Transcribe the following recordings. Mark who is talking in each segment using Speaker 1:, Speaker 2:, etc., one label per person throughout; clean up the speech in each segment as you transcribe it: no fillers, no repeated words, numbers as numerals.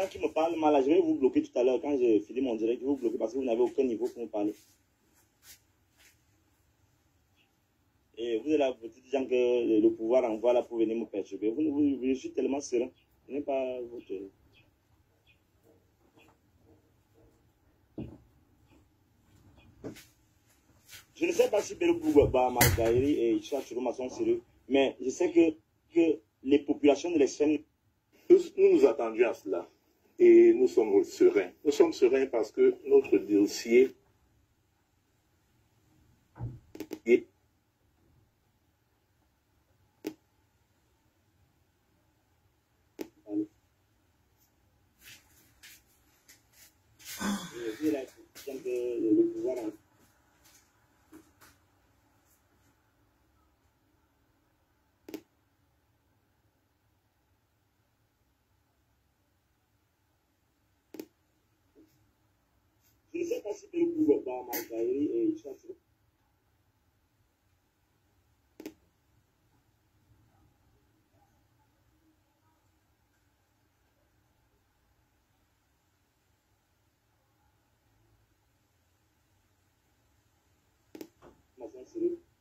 Speaker 1: qui me parle mal, là, je vais vous bloquer tout à l'heure. Quand j'ai fini mon direct, je vais vous bloquer parce que vous n'avez aucun niveau pour me parler. Et vous êtes là, vous dites gens que le pouvoir envoie là pour venir me perturber. Je suis tellement serein. Je n'ai pas votre... Je ne sais pas si Belou Margaïri et Isha Chiroma sont sérieux, mais je sais que les populations de l'extrême...
Speaker 2: Nous attendions à cela et nous sommes sereins. Nous sommes sereins parce que notre dossier est...
Speaker 1: Le pouvoir en... Je ne sais pas si Belou Margaïri et Isha Chiroma...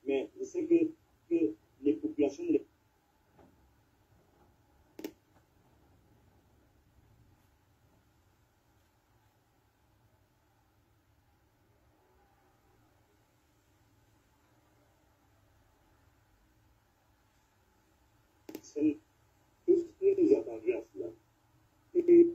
Speaker 1: Mais je sais que les populations de...
Speaker 2: Nous attendions à cela et...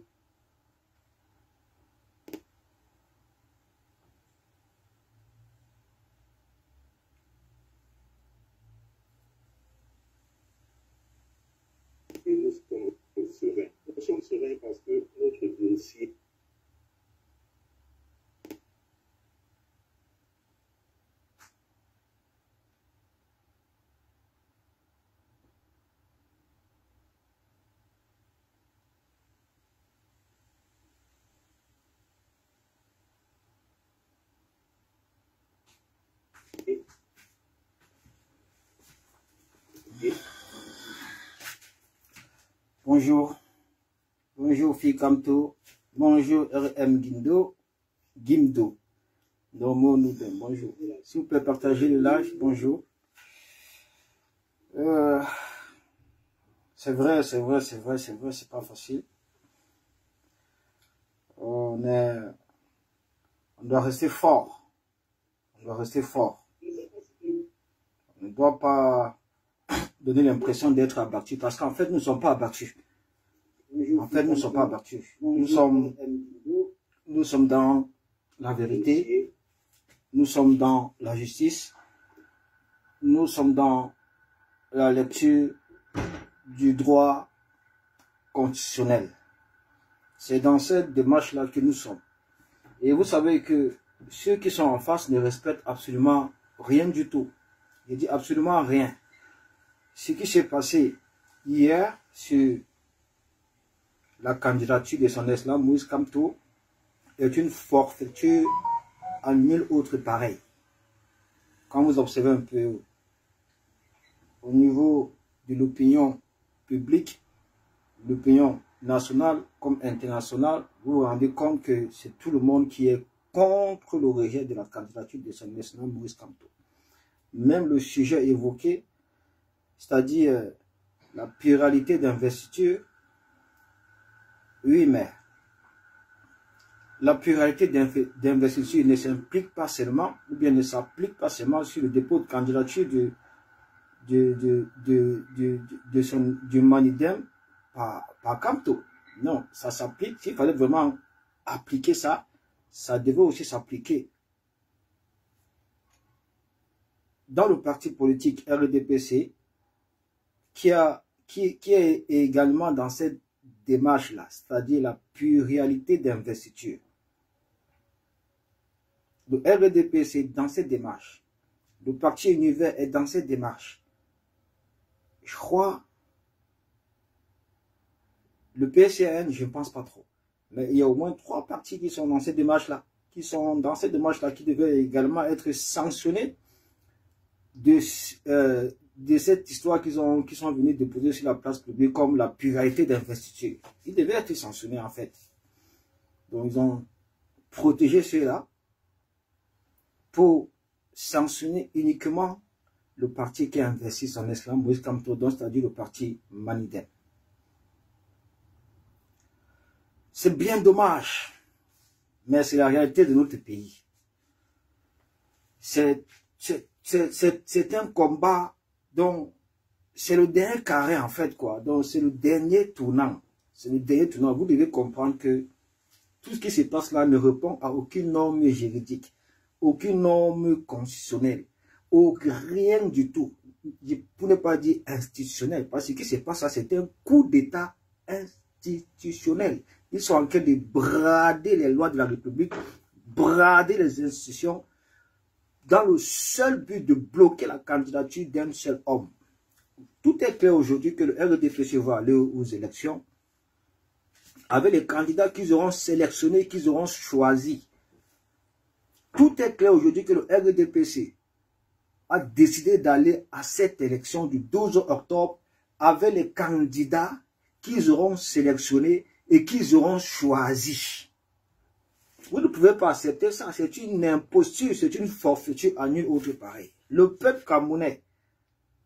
Speaker 2: nous sommes sereins. Nous sommes sereins parce que notre dossier est...
Speaker 3: Bonjour, bonjour Fikamto, bonjour RM Gimdo, Nomo Noudem, bonjour. S'il vous plaît, partagez le live, bonjour. C'est vrai, c'est pas facile. On doit rester fort, on ne doit pas donner l'impression d'être abattu, parce qu'en fait, nous ne sommes pas abattus. Nous sommes dans la vérité, nous sommes dans la justice, nous sommes dans la lecture du droit constitutionnel. C'est dans cette démarche-là que nous sommes. Et vous savez que ceux qui sont en face ne respectent absolument rien du tout. Je dis absolument rien. Ce qui s'est passé hier sur la candidature de son Excellence Moïse Kamto est une forfaiture à nul autre pareil. Quand vous observez un peu au niveau de l'opinion publique, l'opinion nationale comme internationale, vous vous rendez compte que c'est tout le monde qui est contre le rejet de la candidature de son Excellence Moïse Kamto. Même le sujet évoqué, c'est-à-dire la pluralité d'investiture, oui, mais la pluralité d'investiture ne s'implique pas seulement, ou bien ne s'applique pas seulement sur le dépôt de candidature du Manidem par Kamto. Non, ça s'applique, s'il fallait vraiment appliquer ça, ça devait aussi s'appliquer dans le parti politique RDPC qui est également dans cette démarche-là, c'est-à-dire la pluralité d'investiture. Le RDPC est dans cette démarche. Le parti Univers est dans cette démarche. Je crois, le PCN, je ne pense pas trop. Mais il y a au moins 3 partis qui sont dans cette démarche-là, qui devaient également être sanctionnés de cette histoire qu'ils sont venus déposer sur la place publique comme la pluralité d'investiture. Ils devaient être sanctionnés en fait. Donc ils ont protégé ceux-là pour sanctionner uniquement le parti qui a investi son islam, Moïse Kamto, c'est-à-dire le parti Maniden. C'est bien dommage, mais c'est la réalité de notre pays. C'est un combat dont c'est le dernier carré en fait, quoi. Donc c'est le dernier tournant. C'est le dernier tournant. Vous devez comprendre que tout ce qui se passe là ne répond à aucune norme juridique, aucune norme constitutionnelle, rien du tout. Pour ne pas dire institutionnel, parce que ce qui se passe là, c'est un coup d'État institutionnel. Ils sont en train de brader les lois de la République, brader les institutions, dans le seul but de bloquer la candidature d'un seul homme. Tout est clair aujourd'hui que le RDPC va aller aux élections avec les candidats qu'ils auront sélectionnés, qu'ils auront choisis. Tout est clair aujourd'hui que le RDPC a décidé d'aller à cette élection du 12 octobre avec les candidats qu'ils auront sélectionnés et qu'ils auront choisis. Vous ne pouvez pas accepter ça. C'est une imposture, c'est une forfaiture à nul autre pareil. Le peuple camerounais,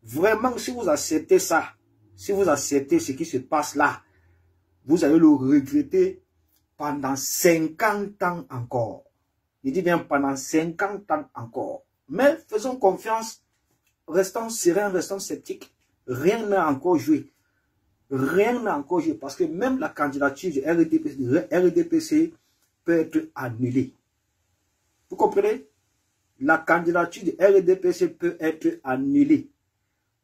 Speaker 3: vraiment, si vous acceptez ça, si vous acceptez ce qui se passe là, vous allez le regretter pendant 50 ans encore. Je dis bien pendant 50 ans encore. Mais faisons confiance, restons sereins, restons sceptiques. Rien n'a encore joué. Rien n'a encore joué parce que même la candidature du RDPC peut être annulée. Vous comprenez? La candidature du RDPC peut être annulée.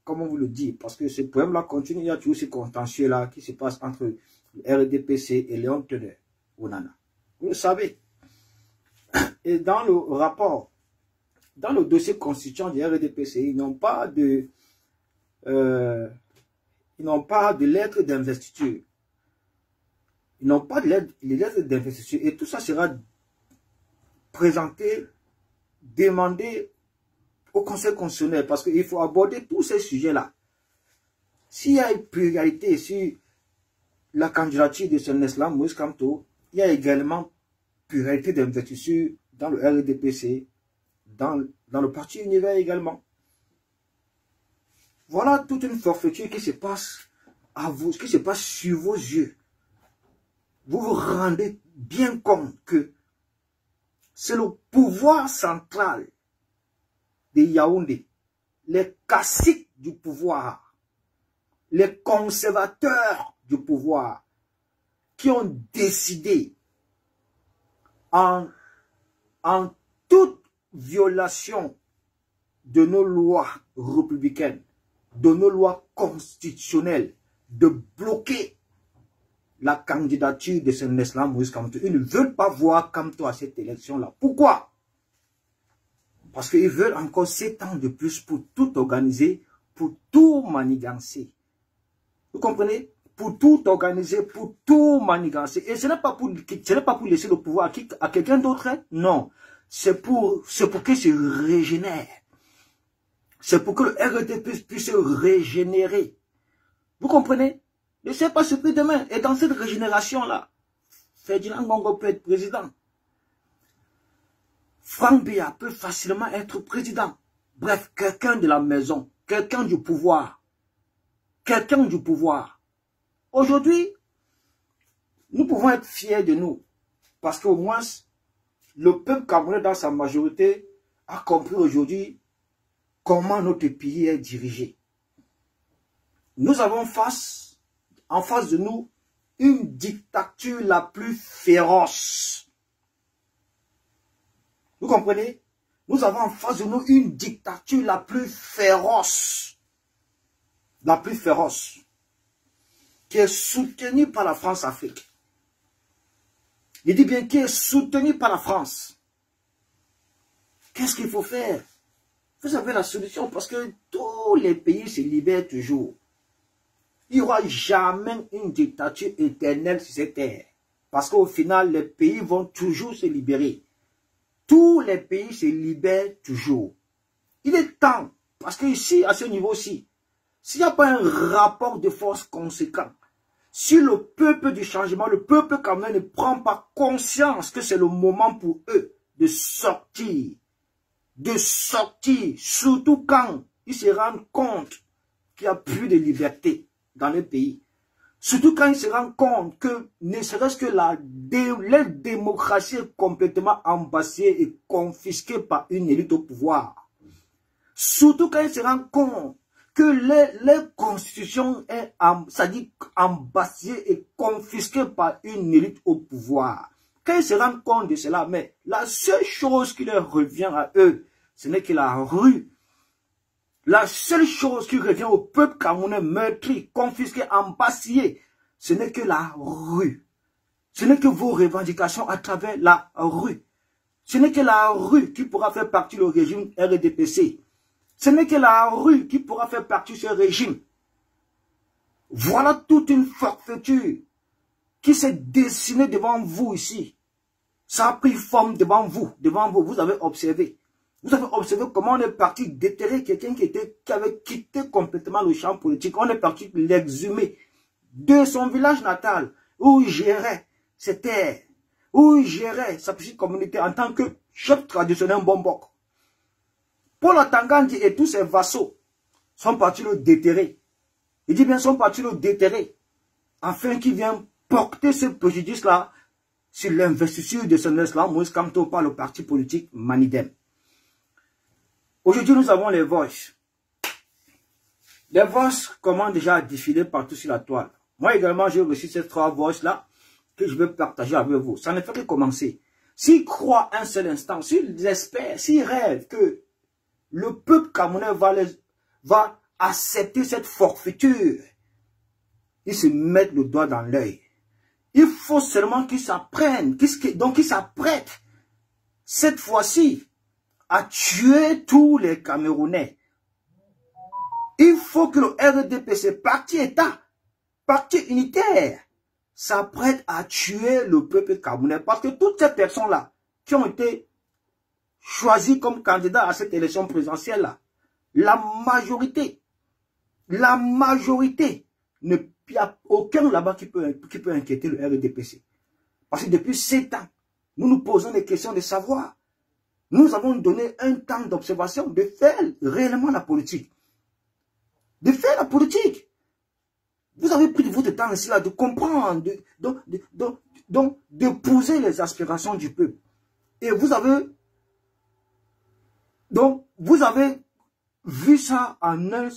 Speaker 3: Comment vous le dire? Parce que ce problème-là continue. Il y a toujours ce contentieux-là qui se passe entre le RDPC et Léon Teneur Onana. Vous le savez. Et dans le rapport, dans le dossier constituant du RDPC, ils n'ont pas de lettre d'investiture. Ils n'ont pas de lettre d'investiture. Et tout ça sera présenté, demandé au Conseil constitutionnel. Parce qu'il faut aborder tous ces sujets-là. S'il y a une priorité sur la candidature de son islam, Moïse Kamto, il y a également priorité d'investiture dans le RDPC, dans le parti univers également. Voilà toute une forfaiture qui se passe à vous, qui se passe sur vos yeux. Vous vous rendez bien compte que c'est le pouvoir central de Yaoundé, les caciques du pouvoir, les conservateurs du pouvoir, qui ont décidé en toute violation de nos lois républicaines, de nos lois constitutionnelles, de bloquer la candidature de son islam Moïse Kamto. Ils ne veulent pas voir Kamto à cette élection-là. Pourquoi? Parce qu'ils veulent encore 7 ans de plus pour tout organiser, pour tout manigancer. Vous comprenez? Pour tout organiser, pour tout manigancer. Et ce n'est pas pour laisser le pouvoir à quelqu'un d'autre. Hein? Non. C'est pour qu'il se régénère. C'est pour que le RDP puisse se régénérer. Vous comprenez? Ne sais pas ce que demain. Et dans cette régénération-là, Ferdinand Ngongo peut être président. Franck Biya peut facilement être président. Bref, quelqu'un de la maison, quelqu'un du pouvoir. Quelqu'un du pouvoir. Aujourd'hui, nous pouvons être fiers de nous. Parce qu'au moins, le peuple camerounais dans sa majorité a compris aujourd'hui comment notre pays est dirigé. Nous avons en face de nous une dictature la plus féroce. Vous comprenez? Nous avons en face de nous une dictature la plus féroce. La plus féroce. Qui est soutenue par la France-Afrique. Je dis bien qui est soutenue par la France. Qu'est-ce qu'il faut faire? Vous avez la solution parce que tous les pays se libèrent toujours. Il n'y aura jamais une dictature éternelle sur cette terre. Parce qu'au final, les pays vont toujours se libérer. Tous les pays se libèrent toujours. Il est temps Parce que ici, à ce niveau-ci, s'il n'y a pas un rapport de force conséquent, si le peuple du changement, le peuple camerounais ne prend pas conscience que c'est le moment pour eux de sortir, surtout quand ils se rendent compte qu'il n'y a plus de liberté dans le pays. Surtout quand ils se rendent compte que ne serait-ce que la démocratie est complètement embassée et confisquée par une élite au pouvoir. Surtout quand ils se rendent compte que les constitutions est embassée et confisquée par une élite au pouvoir. Quand ils se rendent compte de cela, mais la seule chose qui leur revient à eux, ce n'est que la rue. La seule chose qui revient au peuple camerounais meurtri, confisqué, embassé, ce n'est que la rue. Ce n'est que vos revendications à travers la rue. Ce n'est que la rue qui pourra faire partie du régime RDPC. Ce n'est que la rue qui pourra faire partie de ce régime. Voilà toute une forfaiture qui s'est dessinée devant vous ici. Ça a pris forme devant vous. Vous avez observé. Vous avez observé comment on est parti déterrer quelqu'un qui avait quitté complètement le champ politique. On est parti l'exhumer de son village natal, où il gérait ses terres, où il gérait sa petite communauté en tant que chef traditionnel Bombok. Paul Atangandi et tous ses vassaux sont partis le déterrer. Il dit bien, sont partis le déterrer, afin qu'il vienne porter ce préjudice-là sur l'investiture de son esclave Moïse Kamto par le parti politique Manidem. Aujourd'hui, nous avons les voices. Les voices commencent déjà à défiler partout sur la toile. Moi également, j'ai reçu ces 3 voices-là que je vais partager avec vous. Ça ne fait que commencer. S'ils croient un seul instant, s'ils espèrent, s'ils rêvent que le peuple camerounais va accepter cette forfaiture, ils se mettent le doigt dans l'œil. Il faut seulement qu'ils s'apprennent, donc qu'ils s'apprêtent cette fois-ci à tuer tous les Camerounais. Il faut que le RDPC, parti État, parti unitaire, s'apprête à tuer le peuple camerounais. Parce que toutes ces personnes-là qui ont été choisies comme candidats à cette élection présidentielle-là, la majorité, il n'y a aucun là-bas qui peut inquiéter le RDPC. Parce que depuis 7 ans, nous nous posons des questions de savoir. Nous avons donné un temps d'observation, de faire réellement la politique. De faire la politique. Vous avez pris votre temps ici là de comprendre, de poser les aspirations du peuple. Et vous avez vu ça en un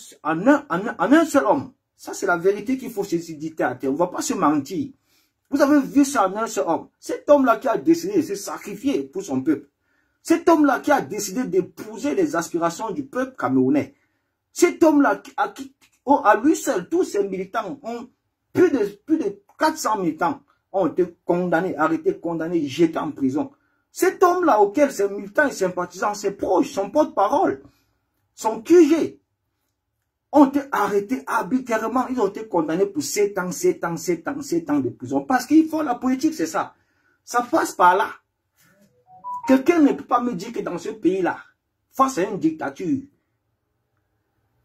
Speaker 3: seul homme. Ça, c'est la vérité qu'il faut se dire à terre. On ne va pas se mentir. Vous avez vu ça en un seul homme. Cet homme-là qui a décidé de se sacrifier pour son peuple. Cet homme-là qui a décidé d'épouser les aspirations du peuple camerounais. Cet homme-là, à lui seul, tous ses militants, plus de 400 militants ont été condamnés, arrêtés, condamnés, jetés en prison. Cet homme-là auquel ses militants et sympathisants, ses proches, son porte-parole, son QG, ont été arrêtés arbitrairement. Ils ont été condamnés pour 7 ans de prison. Parce qu'il faut la politique, c'est ça. Ça passe par là. Quelqu'un ne peut pas me dire que dans ce pays-là, face à une dictature,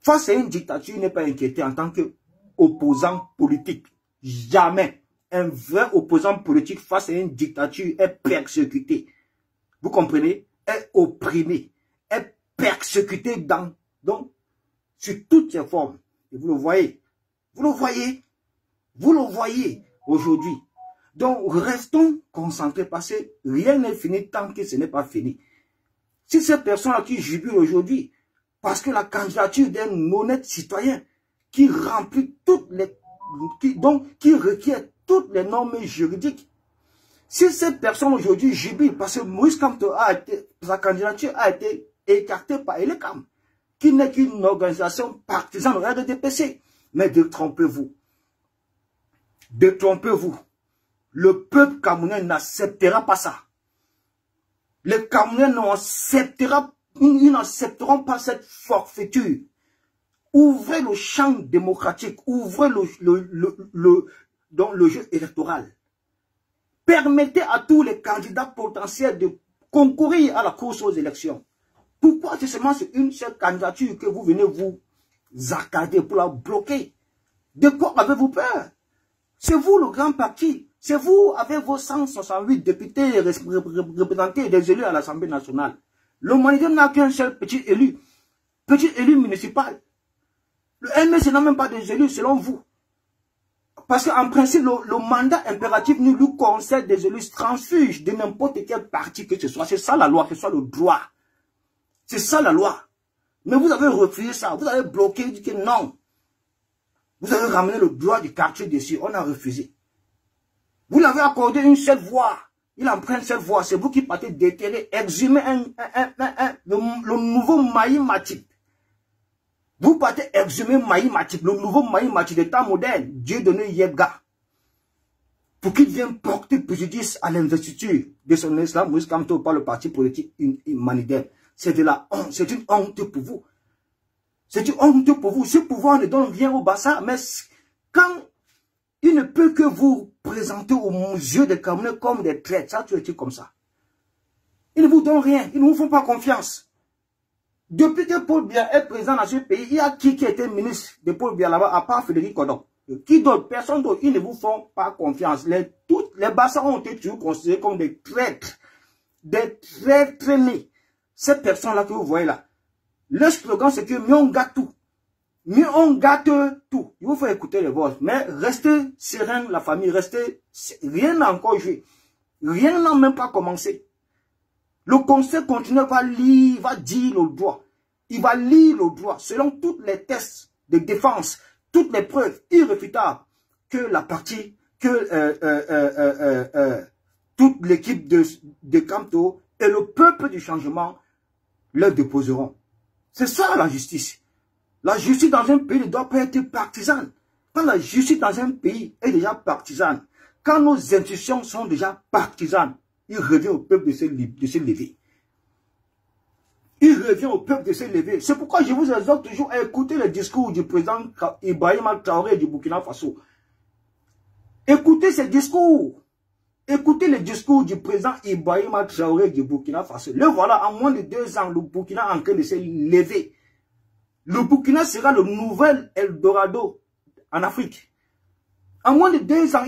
Speaker 3: il n'est pas inquiété en tant qu'opposant politique. Jamais. Un vrai opposant politique face à une dictature est persécuté. Vous comprenez? Est opprimé. Est persécuté sur toutes ses formes. Et vous le voyez. Vous le voyez. Vous le voyez aujourd'hui. Donc, restons concentrés parce que rien n'est fini tant que ce n'est pas fini. Si ces personnes-là qui jubilent aujourd'hui, parce que la candidature d'un honnête citoyen qui remplit qui requiert toutes les normes juridiques, si ces personnes aujourd'hui jubilent parce que Moïse Kamto sa candidature a été écartée par Elekam, qui n'est qu'une organisation partisane de RDPC, mais détrompez-vous. Détrompez-vous. Le peuple camerounais n'acceptera pas ça. Les Camerounais ils n'accepteront pas cette forfaiture. Ouvrez le champ démocratique, ouvrez le jeu électoral. Permettez à tous les candidats potentiels de concourir à la course aux élections. Pourquoi c'est seulement une seule candidature que vous venez vous accader pour la bloquer? De quoi avez-vous peur? C'est vous le grand parti. C'est vous avec vos 168 députés représentés des élus à l'Assemblée nationale. L'humanité n'a qu'un seul petit élu municipal. Le MS n'a même pas des élus selon vous. Parce qu'en principe, le mandat impératif nous lui concède des élus transfuges de n'importe quel parti que ce soit. C'est ça la loi, que ce soit le droit. C'est ça la loi. Mais vous avez refusé ça. Vous avez bloqué, dit que non. Vous avez ramené le droit du quartier dessus. On a refusé. Vous l'avez accordé une seule voix. Il emprunte cette voix. C'est vous qui partez déterrer, exhumer le nouveau Maï Matip. Vous partez exhumer Maï Matip, le nouveau Maï Matip des temps modernes, Dieu donné Yebga, pour qu'il vienne porter préjudice à l'investiture de son islam, Moïse Kamto, par le parti politique humanitaire. C'est de la honte, c'est une honte pour vous. C'est une honte pour vous. Ce pouvoir ne donne rien au Bassa, mais quand il ne peut que vous présenter aux yeux des Camerounais comme des traîtres, ça tu es comme ça. Ils ne vous donnent rien, ils ne vous font pas confiance. Depuis que Paul Biya est présent dans ce pays, il y a qui était ministre de Paul Biya là-bas, à part Frédéric Kodon. Qui d'autre? Personne d'autre. Ils ne vous font pas confiance. Les Bassa ont été toujours considérés comme des traîtres. Des traîtres nés. Ces personnes-là que vous voyez là, le slogan c'est que mieux on gâte tout. Mieux on gâte tout. Il vous faut écouter les voix. Mais restez serein, la famille, restez. Rien n'a encore joué. Rien n'a même pas commencé. Le conseil continuel va lire, va dire le droit. Il va lire le droit selon tous les tests de défense, toutes les preuves irréfutables que la partie, que toute l'équipe de Kamto et le peuple du changement leur déposeront. C'est ça la justice. La justice dans un pays ne doit pas être partisane. Quand la justice dans un pays est déjà partisane, quand nos institutions sont déjà partisanes, il revient au peuple de se lever. Il revient au peuple de se lever. C'est pourquoi je vous exhorte toujours à écouter le discours du président Ibrahima Traoré du Burkina Faso. Écoutez ces discours. Écoutez le discours du président Ibrahima Traoré du Burkina Faso. Le voilà, en moins de 2 ans, le Burkina est en train de se lever. Le Burkina sera le nouvel Eldorado en Afrique. En moins de 2 ans,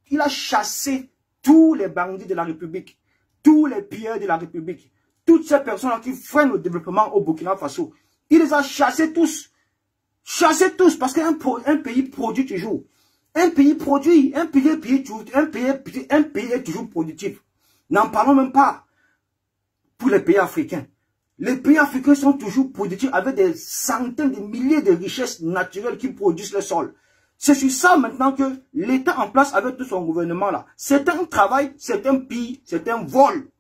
Speaker 3: il a chassé tous les bandits de la République, tous les pilleurs de la République, toutes ces personnes qui freinent le développement au Burkina Faso. Il les a chassés tous. Chassés tous, parce qu'un pays produit toujours. Un pays produit, un pays est toujours productif. N'en parlons même pas pour les pays africains. Les pays africains sont toujours productifs avec des centaines de milliers de richesses naturelles qui produisent le sol. C'est sur ça maintenant que l'État en place avec tout son gouvernement là. C'est un travail, c'est un pille, c'est un vol.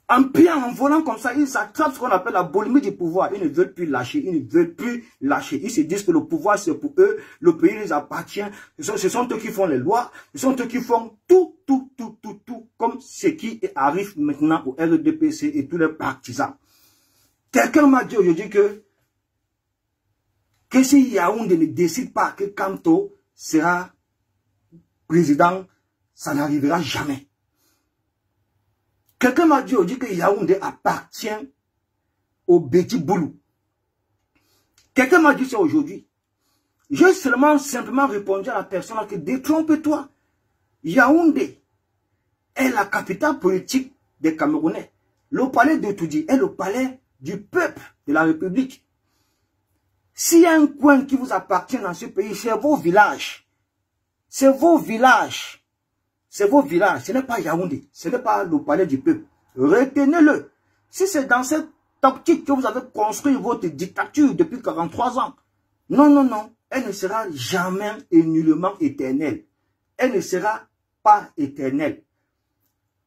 Speaker 3: En pillant, en volant comme ça, ils attrapent ce qu'on appelle la boulimie du pouvoir. Ils ne veulent plus lâcher, ils ne veulent plus lâcher. Ils se disent que le pouvoir c'est pour eux, le pays les appartient. Ce sont eux qui font les lois, ce sont eux qui font tout, comme ce qui arrive maintenant au RDPC et tous les partisans. Quelqu'un m'a dit aujourd'hui que si Yaoundé ne décide pas que Kamto sera président, ça n'arrivera jamais. Quelqu'un m'a dit aujourd'hui que Yaoundé appartient au Béti Boulou. Quelqu'un m'a dit ça aujourd'hui. J'ai simplement répondu à la personne qui détrompe-toi. Yaoundé est la capitale politique des Camerounais. Le palais de Toudi est le palais du peuple de la République. S'il y a un coin qui vous appartient dans ce pays, c'est vos villages. C'est vos villages. C'est vos villages. Ce n'est pas Yaoundé. Ce n'est pas le palais du peuple. Retenez-le. Si c'est dans cette optique que vous avez construit votre dictature depuis 43 ans, non. Elle ne sera jamais et nullement éternelle. Elle ne sera pas éternelle.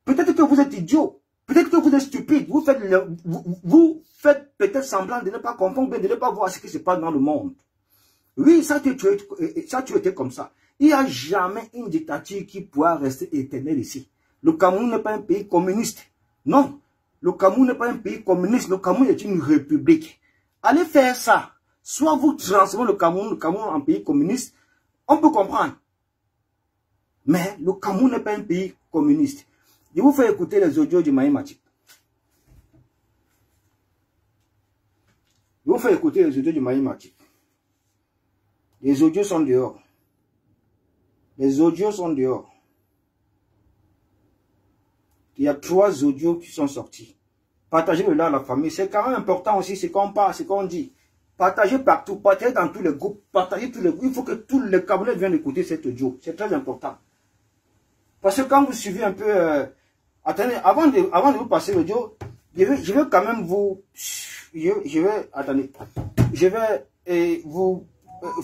Speaker 3: Peut-être que vous êtes idiot. Peut-être que vous êtes stupide. Vous faites peut-être semblant de ne pas comprendre, de ne pas voir ce qui se passe dans le monde. Oui, ça tu étais comme ça. Il n'y a jamais une dictature qui pourra rester éternelle ici. Le Cameroun n'est pas un pays communiste. Non, le Cameroun n'est pas un pays communiste. Le Cameroun est une république. Allez faire ça. Soit vous transformez le Cameroun en pays communiste, on peut comprendre. Mais le Cameroun n'est pas un pays communiste. Je vous fais écouter les audios du Maï Matip. vous faire écouter les audios du Maï Mati. Les audios sont dehors. Les audios sont dehors. Il y a 3 audios qui sont sortis. Partagez-le là à la famille. C'est quand même important aussi, c'est qu'on parle, c'est qu'on dit. Partagez partout, partagez dans tous les groupes, partagez tous les groupes. Il faut que tous les Camerounais viennent écouter cet audio. C'est très important. Parce que quand vous suivez un peu... attendez, avant de vous passer l'audio, je vais quand même vous... Attendez. Je vais vous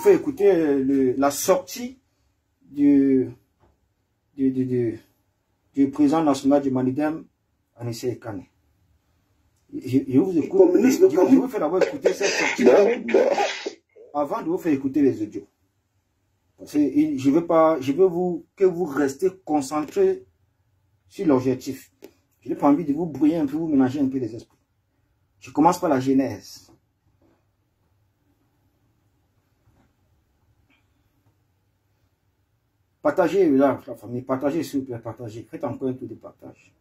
Speaker 3: faire écouter la sortie du président national du Manidem, Anissé Ekane. Je vous écoute. Je vous fais d'abord écouter cette sortie avant de vous faire écouter les audios. Parce que je veux que vous restez concentrés sur l'objectif. Je n'ai pas envie de vous brouiller un peu, vous mélanger un peu les esprits. Je commence par la genèse. Partagez là, la famille, partagez s'il vous plaît, partagez. Faites encore un tour de partage.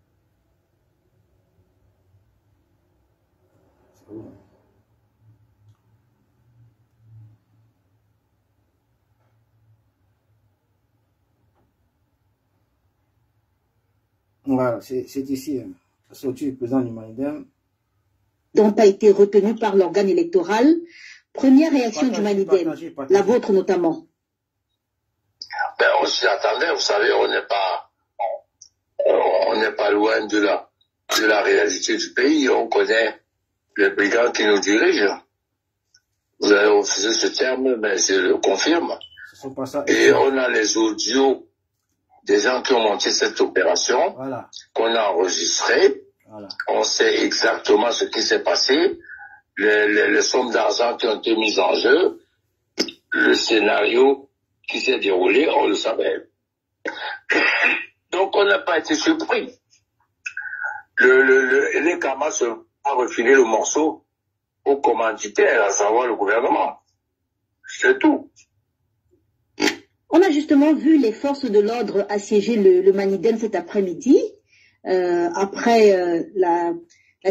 Speaker 3: Voilà, c'est ici, la sortie du président du Manidem.
Speaker 4: Dont a été retenu par l'organe électoral. Première réaction du Manidem, la vôtre notamment.
Speaker 5: Ben, on s'y attendait, vous savez, on n'est pas loin de la réalité du pays. On connaît les brigands qui nous dirigent. Vous avez refusé ce terme, mais je le confirme. Et on a les audios des gens qui ont monté cette opération, voilà, qu'on a enregistré. Voilà. On sait exactement ce qui s'est passé, les sommes d'argent qui ont été mises en jeu, le scénario qui s'est déroulé, on le savait. Donc on n'a pas été surpris. Les Kamas a refilé le morceau au commanditaire, à savoir le gouvernement. C'est tout.
Speaker 4: On a justement vu les forces de l'ordre assiéger le Manidem cet après-midi, après la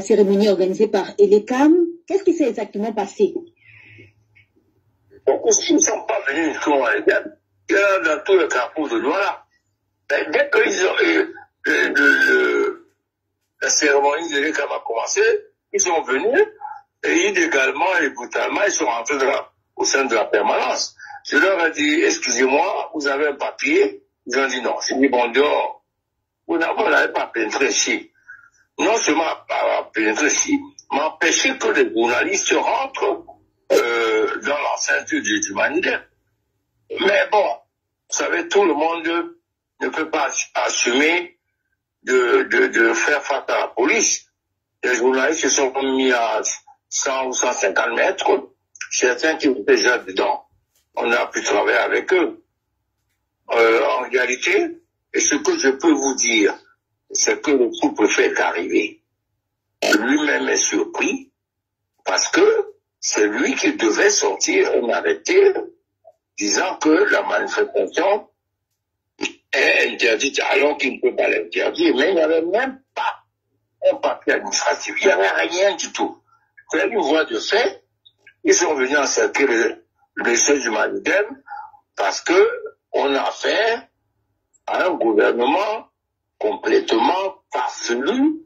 Speaker 4: cérémonie organisée par Elekam. Qu'est-ce qui s'est exactement passé?
Speaker 5: Donc, ils ne sont pas venus du tout au Manidem. Il y en a dans tous les carrefours de Douala. Dès qu'ils ont la cérémonie de Elekam a commencé, ils sont venus et illégalement et brutalement, ils sont rentrés au sein de la permanence. Je leur ai dit, excusez-moi, vous avez un papier? Ils ont dit non. J'ai dit, bon, dehors, vous n'avez pas pénétré ici. Non seulement pas pénétré ici, mais empêché que les journalistes rentrent dans l'enceinte du Manidem. Mais bon, vous savez, tout le monde ne peut pas assumer de faire face à la police. Les journalistes se sont mis à 100 ou 150 mètres, certains qui étaient déjà dedans. On a pu travailler avec eux. En réalité, et ce que je peux vous dire, c'est que le sous-préfet est arrivé. Lui-même est surpris parce que c'est lui qui devait sortir un arrêté disant que la manifestation est interdite alors qu'il ne peut pas l'interdire. Mais il n'y avait même pas un papier administratif. Il n'y avait rien du tout. C'est une voie de fait. Ils sont venus encercler le siège du Manidem parce que on a affaire à un gouvernement complètement farfelu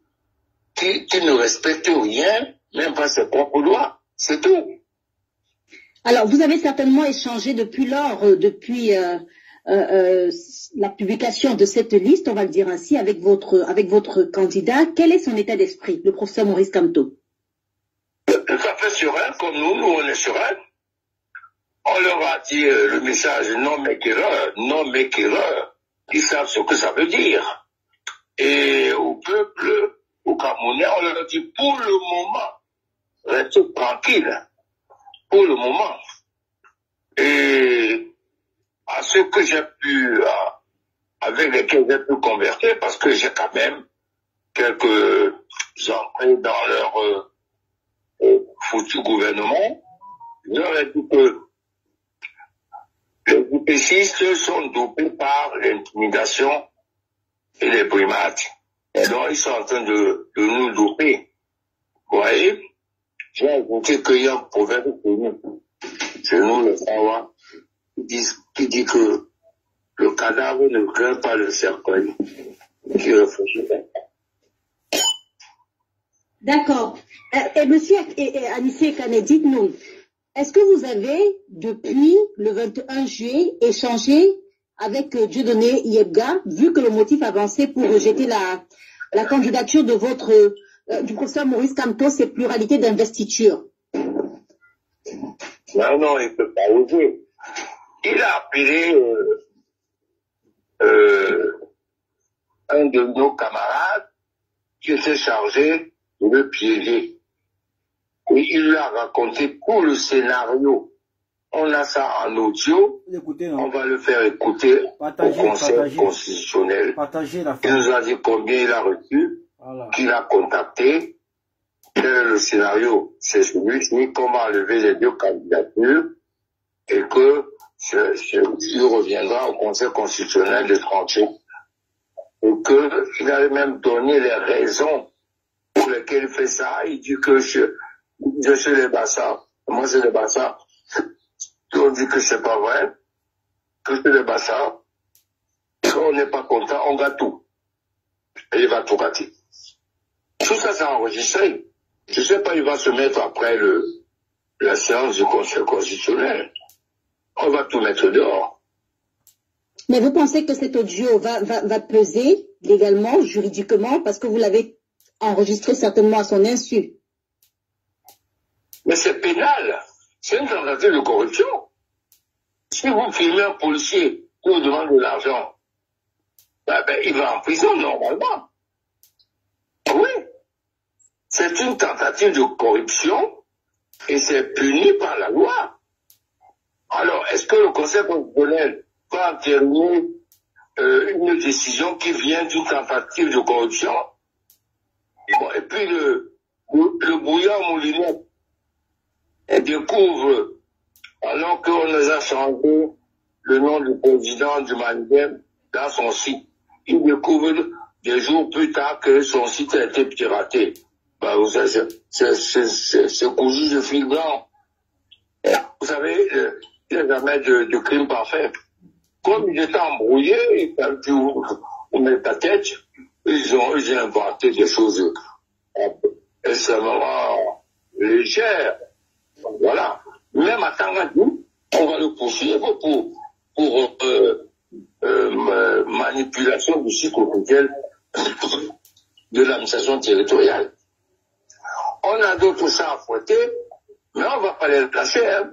Speaker 5: qui ne respecte rien, même pas ses propres lois. C'est tout.
Speaker 4: Alors, vous avez certainement échangé depuis lors, depuis la publication de cette liste, on va le dire ainsi, avec votre candidat. Quel est son état d'esprit, le professeur Maurice Kamto?
Speaker 5: Tout à fait serein, comme nous on est serein. On leur a dit le message non m'éclaireur, non m'éclaireur. Ils savent ce que ça veut dire. Et au peuple, aux Camerounais, on leur a dit pour le moment, restez tranquille. Pour le moment. Et à ceux que j'ai pu, avec lesquels j'ai pu convertir, parce que j'ai quand même quelques entrées dans leur foutu gouvernement, je leur ai dit que les UPCistes sont dopés par l'intimidation et les brimades. Et donc, ils sont en train de nous doper. Vous voyez? J'ai ajouté qu'il y a un proverbe chez nous, le Sawa, qui dit que le cadavre ne craint pas le cercueil. Qui réfléchit.
Speaker 4: D'accord. Et monsieur Anissé Kane, dites-nous, est-ce que vous avez, depuis le 21 juillet, échangé avec Dieudonné Yebga, vu que le motif avancé pour rejeter la candidature de votre du professeur Maurice Kamto, c'est pluralité d'investiture?
Speaker 5: Non, il ne peut pas oser. Il a appelé un de nos camarades qui était chargé de le piéger. Et il lui a raconté tout le scénario. On a ça en audio.
Speaker 3: Écoutez,
Speaker 5: on va le faire écouter au Conseil constitutionnel. Il nous a dit combien il a reçu, qu'il a contacté, quel est le scénario. C'est celui qu'on va enlever les deux candidatures et que il reviendra au Conseil constitutionnel de trancher. Et qu'il avait même donné les raisons pour lesquelles il fait ça. Il dit que je suis les Bassa. Moi, c'est les Bassa. On dit que c'est pas vrai, que c'est les Bassa. Quand on n'est pas content, on gâte tout. Et il va tout gâter. Tout ça, c'est enregistré. Je sais pas, il va se mettre après la séance du Conseil constitutionnel. On va tout mettre dehors.
Speaker 4: Mais vous pensez que cet audio va peser légalement, juridiquement, parce que vous l'avez enregistré certainement à son insu?
Speaker 5: Mais c'est pénal. C'est une tentative de corruption. Si vous filmez un policier qui vous demande de l'argent, il va en prison normalement. Oui. C'est une tentative de corruption et c'est puni par la loi. Alors, est-ce que le Conseil constitutionnel va entériner une décision qui vient d'une tentative de corruption? Bon, et puis le bouillon moulinet découvre, alors qu'on nous a changé le nom du président du Mandem dans son site, il découvre des jours plus tard que son site a été piraté. Vous savez, c'est cousu de fil blanc. Vous savez, il n'y a jamais de crime parfait. Comme il était embrouillé, quand tu mets ta tête, ils ont inventé des choses extrêmement légères. Voilà. Même à Tangadou, on va le poursuivre pour manipulation du cycle officiel de l'administration territoriale. On a d'autres chats à fouetter, mais on ne va pas les lâcher. Hein.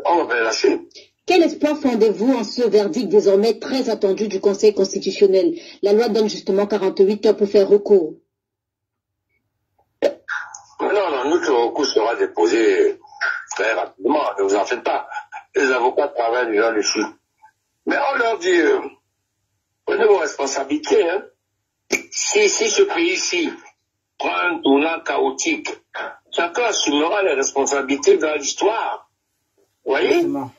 Speaker 5: On va pas les lâcher.
Speaker 4: Quel espoir fondez-vous en ce verdict désormais très attendu du Conseil constitutionnel? La loi donne justement 48 heures pour faire recours.
Speaker 5: Non, notre recours sera déposé très rapidement, ne vous en faites pas. Les avocats travaillent déjà dessus. Mais on leur dit, prenez vos responsabilités. Hein. Si ce pays-ci prend un tournant chaotique, chacun assumera les responsabilités dans l'histoire. Vous voyez? Bon,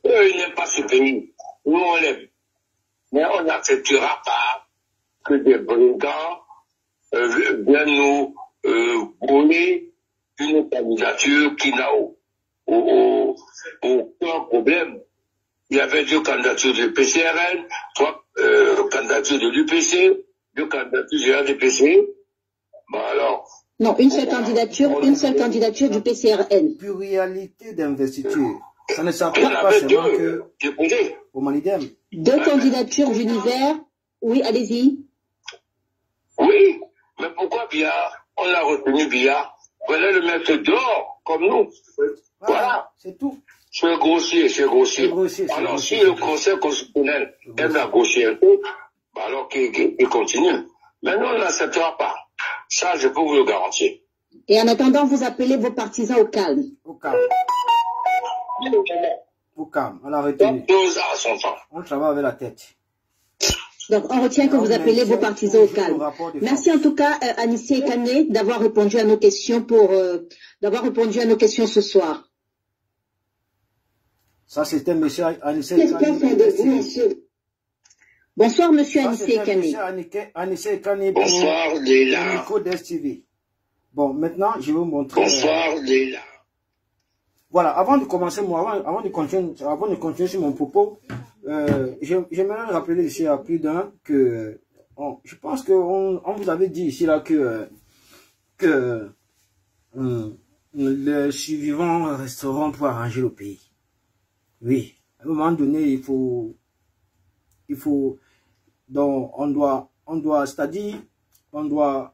Speaker 5: eux, ils n'aiment pas ce pays. Nous, on l'aime. Mais on n'acceptera pas que des brigands viennent nous voler une candidature qui n'a aucun problème. Il y avait 2 candidatures de PCRN, 3 candidatures de l'UPC, 2 candidatures de l'ADPC. Bon alors.
Speaker 4: Non, une seule candidature du PCRN.
Speaker 3: Pluralité d'investiture. Ça ne s'applique pas seulement que au Manidem.
Speaker 4: 2 candidatures d'univers. Oui, allez-y.
Speaker 5: Oui, mais pourquoi Biard? On a retenu Biard. Voilà le mettre dehors, comme nous. Voilà.
Speaker 3: C'est tout.
Speaker 5: C'est grossier. Alors, si le Conseil constitutionnel aime la grossier un peu, alors qu'il continue. Mais nous, on n'acceptera pas. Ça, je peux vous le garantir.
Speaker 4: Et en attendant, vous appelez vos partisans au calme.
Speaker 3: Au calme. Au calme, on l'a retenu. On travaille avec la tête.
Speaker 4: Donc, on retient que vous appelez vos partisans au calme. Merci en tout cas, Anissé Kane, d'avoir répondu à nos questions ce soir.
Speaker 3: Ça, c'était monsieur Anissé Kane.
Speaker 4: Bonsoir, monsieur Anissé Kane.
Speaker 3: Anissé Kane pour
Speaker 5: bonsoir, Léla.
Speaker 3: Nico d'STV. Bon, maintenant, je vais vous montrer...
Speaker 5: Bonsoir, Léla.
Speaker 3: Voilà, avant de commencer, avant de continuer sur mon propos, j'aimerais rappeler ici à plus d'un que... je pense qu'on vous avait dit ici là que les survivants resteront pour arranger le pays. Oui, à un moment donné, il faut, donc on doit, c'est-à-dire, on doit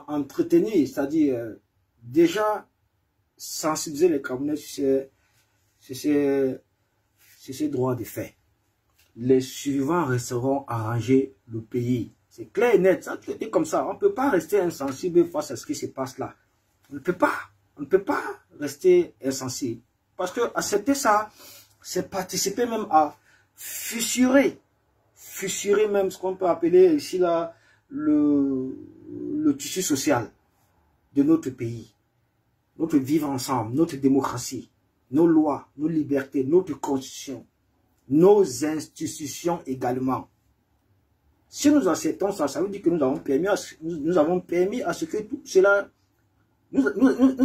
Speaker 3: entretenir, c'est-à-dire déjà sensibiliser les Camerounais sur ces droits de fait. Les survivants resteront arranger le pays. C'est clair et net, ça traité comme ça. On ne peut pas rester insensible face à ce qui se passe là. On ne peut pas rester insensible. Parce que accepter ça, c'est participer même à fissurer même ce qu'on peut appeler ici là le tissu social de notre pays. Notre vivre ensemble, notre démocratie, nos lois, nos libertés, notre constitution, nos institutions également. Si nous acceptons ça, ça veut dire que nous avons permis à ce que tout cela, nous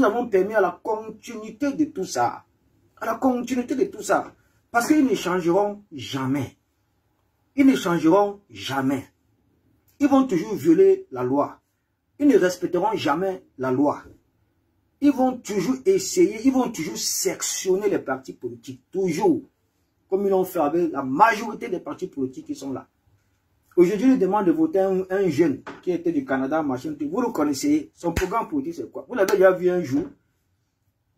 Speaker 3: avons permis à la continuité de tout ça. À la continuité de tout ça. Parce qu'ils ne changeront jamais. Ils ne changeront jamais. Ils vont toujours violer la loi. Ils ne respecteront jamais la loi. Ils vont toujours essayer, ils vont toujours sectionner les partis politiques. Toujours. Comme ils l'ont fait avec la majorité des partis politiques qui sont là. Aujourd'hui, il demande de voter un jeune qui était du Canada, machin. Vous le connaissez. Son programme politique, c'est quoi? Vous l'avez déjà vu un jour.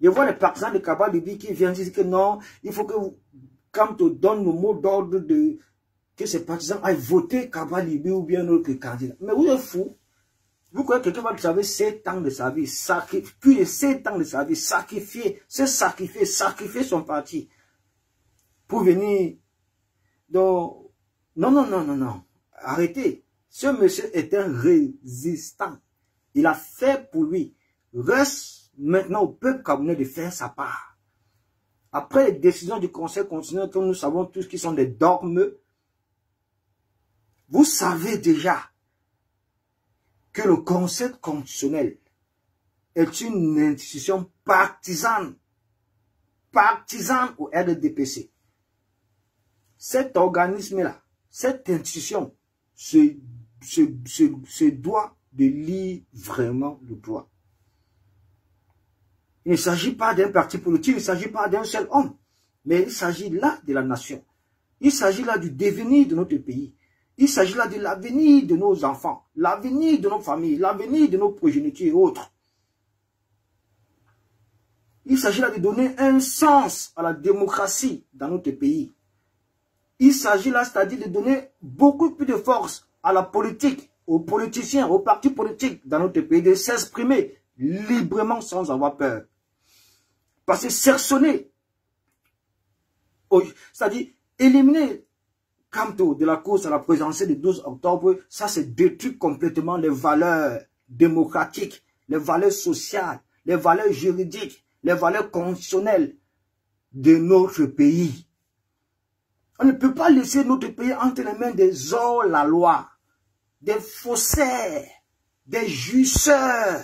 Speaker 3: Je vois les partisans de Kaba Libi qui viennent dire que non, il faut que quand on donne le mot d'ordre que ces partisans aillent voter Kaba Libi ou bien un autre candidat. Mais vous êtes fou. Vous croyez que quelqu'un va savoir 7 ans de sa vie, plus de 7 ans de sa vie, sacrifier son parti pour venir. Donc, non. Arrêtez. Ce monsieur est un résistant. Il a fait pour lui. Reste maintenant au peuple camerounais de faire sa part. Après les décisions du Conseil constitutionnel, comme nous savons tous qui sont des dogmes, vous savez déjà que le Conseil constitutionnel est une institution partisane au RDPC. Cet organisme-là, cette institution se doit de lire vraiment le droit. Il ne s'agit pas d'un parti politique, il ne s'agit pas d'un seul homme, mais il s'agit là de la nation. Il s'agit là du devenir de notre pays. Il s'agit là de l'avenir de nos enfants, l'avenir de nos familles, l'avenir de nos progénitures et autres. Il s'agit là de donner un sens à la démocratie dans notre pays. Il s'agit là, c'est-à-dire de donner beaucoup plus de force à la politique, aux politiciens, aux partis politiques dans notre pays, de s'exprimer librement sans avoir peur. Parce que cercener, c'est-à-dire éliminer Kamto de la course à la présidentielle du 12 octobre, ça c'est détruire complètement les valeurs démocratiques, les valeurs sociales, les valeurs juridiques, les valeurs constitutionnelles de notre pays. On ne peut pas laisser notre pays entre les mains des hors-la-loi, des faussaires, des jouisseurs,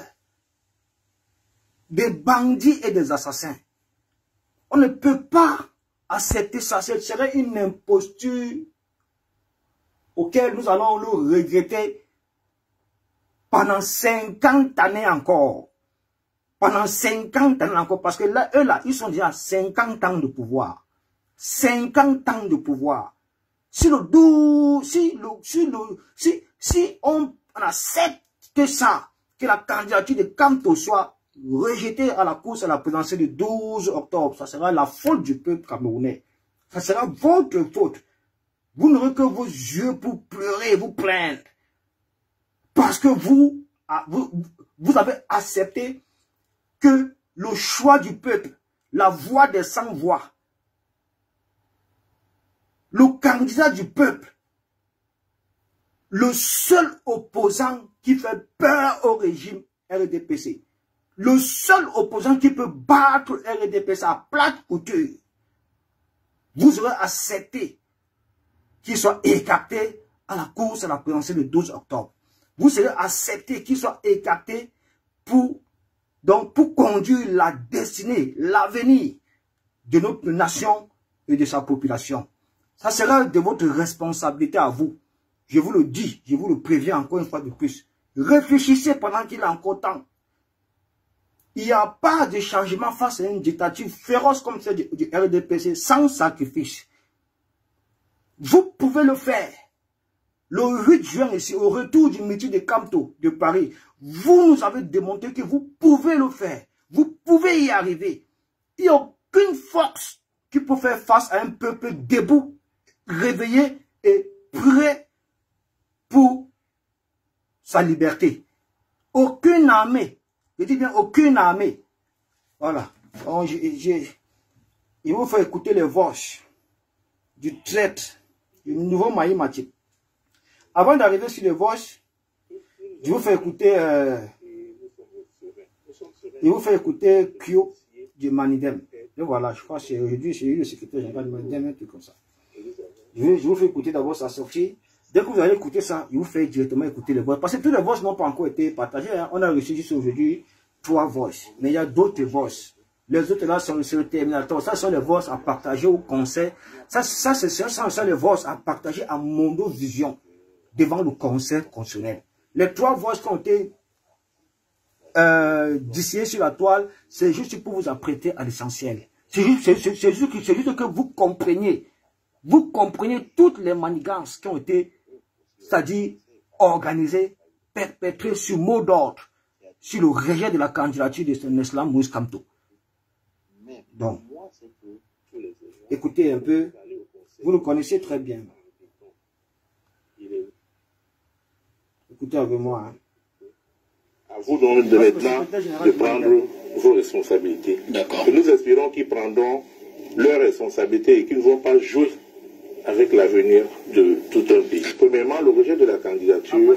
Speaker 3: des bandits et des assassins. On ne peut pas accepter ça. Ce serait une imposture auquel nous allons le regretter pendant 50 années encore. Pendant 50 années encore. Parce que là, eux là, ils sont déjà à 50 ans de pouvoir. 50 ans de pouvoir. Si on accepte ça, que la candidature de Kamto soit rejetée à la course à la présidentielle du 12 octobre, ça sera la faute du peuple camerounais. Ça sera votre faute. Vous n'aurez que vos yeux pour pleurer et vous plaindre. Parce que vous avez accepté que le choix du peuple, la voix des sans-voix, le candidat du peuple, le seul opposant qui fait peur au régime RDPC, le seul opposant qui peut battre RDPC à plate couture, vous aurez accepté qu'il soit écarté à la course à la présidentielle le 12 octobre. vous serez accepté, qu'il soit écarté pour conduire la destinée, l'avenir de notre nation et de sa population. Ça sera de votre responsabilité à vous. Je vous le dis, je vous le préviens encore une fois de plus. Réfléchissez pendant qu'il est encore temps. Il n'y a pas de changement face à une dictature féroce comme celle du RDPC sans sacrifice. Vous pouvez le faire. Le 8 juin ici, au retour du meeting de Camto de Paris, vous nous avez démontré que vous pouvez le faire. Vous pouvez y arriver. Il n'y a aucune force qui peut faire face à un peuple debout, réveillé et prêt pour sa liberté. Aucune armée, je dis bien aucune armée. Voilà. Donc, il vous faut écouter les voix du traître, du nouveau Mahi Matip. Avant d'arriver sur les voix, je vous fais écouter Kyo du Manidem. Et voilà, je crois que c'est aujourd'hui, c'est le secrétaire général du Manidem, un truc comme ça. Je vous fais écouter d'abord sa sortie. Dès que vous allez écouter ça, il vous fait directement écouter les voix. Parce que toutes les voix n'ont pas encore été partagées. Hein. On a reçu juste aujourd'hui 3 voix. Mais il y a d'autres voix. Les autres là sont sur le terminateur. Ça sont les voix à partager au conseil. Ça c'est les voix à partager à Mondo Vision devant le conseil constitutionnel. Les 3 voix qui ont été distillées sur la toile, c'est juste pour vous apprêter à l'essentiel. C'est juste que vous compreniez. Vous comprenez toutes les manigances qui ont été, c'est-à-dire organisées, perpétrées sur mot d'ordre, sur le rejet de la candidature de Neslam Moïse Kamto. Donc, écoutez un peu, vous le connaissez très bien. Écoutez avec moi. Hein.
Speaker 2: À vous donc de maintenant de prendre vos responsabilités. D'accord. Nous espérons qu'ils prendront leurs responsabilités et qu'ils ne vont pas jouer avec l'avenir de tout un pays. Premièrement, le rejet de la candidature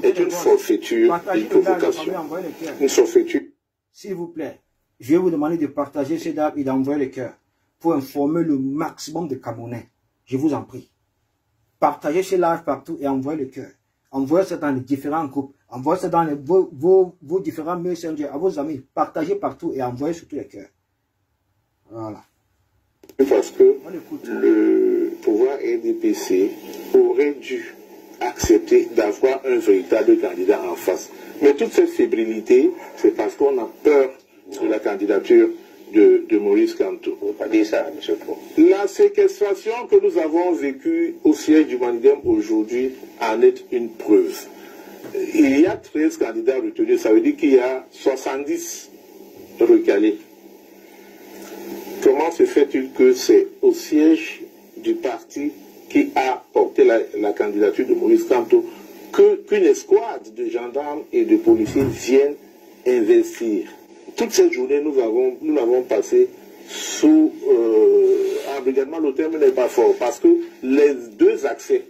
Speaker 2: est une forfaiture, une provocation. Une forfaiture.
Speaker 3: S'il vous plaît, je vais vous demander de partager ces dates et d'envoyer le cœur pour informer le maximum de Camerounais. Je vous en prie. Partagez ces lives partout et envoyez le cœur. Envoyez ça dans les différents groupes. Envoyez ça dans vos différents messengers, à vos amis. Partagez partout et envoyez surtout les cœurs. Voilà.
Speaker 2: Parce que le pouvoir RDPC aurait dû accepter d'avoir un véritable candidat en face. Mais toute cette fébrilité, c'est parce qu'on a peur de la candidature de Maurice Kamto. Vous ne pouvez pas dire ça, M. Pro. La séquestration que nous avons vécue au siège du Manidem aujourd'hui en est une preuve. Il y a 13 candidats retenus, ça veut dire qu'il y a 70 recalés. Comment se fait-il que c'est au siège du parti qui a porté la candidature de Maurice Kamto qu'une escouade de gendarmes et de policiers viennent investir? Toute cette journée, nous l'avons passé sous embrigadement. Le terme n'est pas fort parce que les 2 accès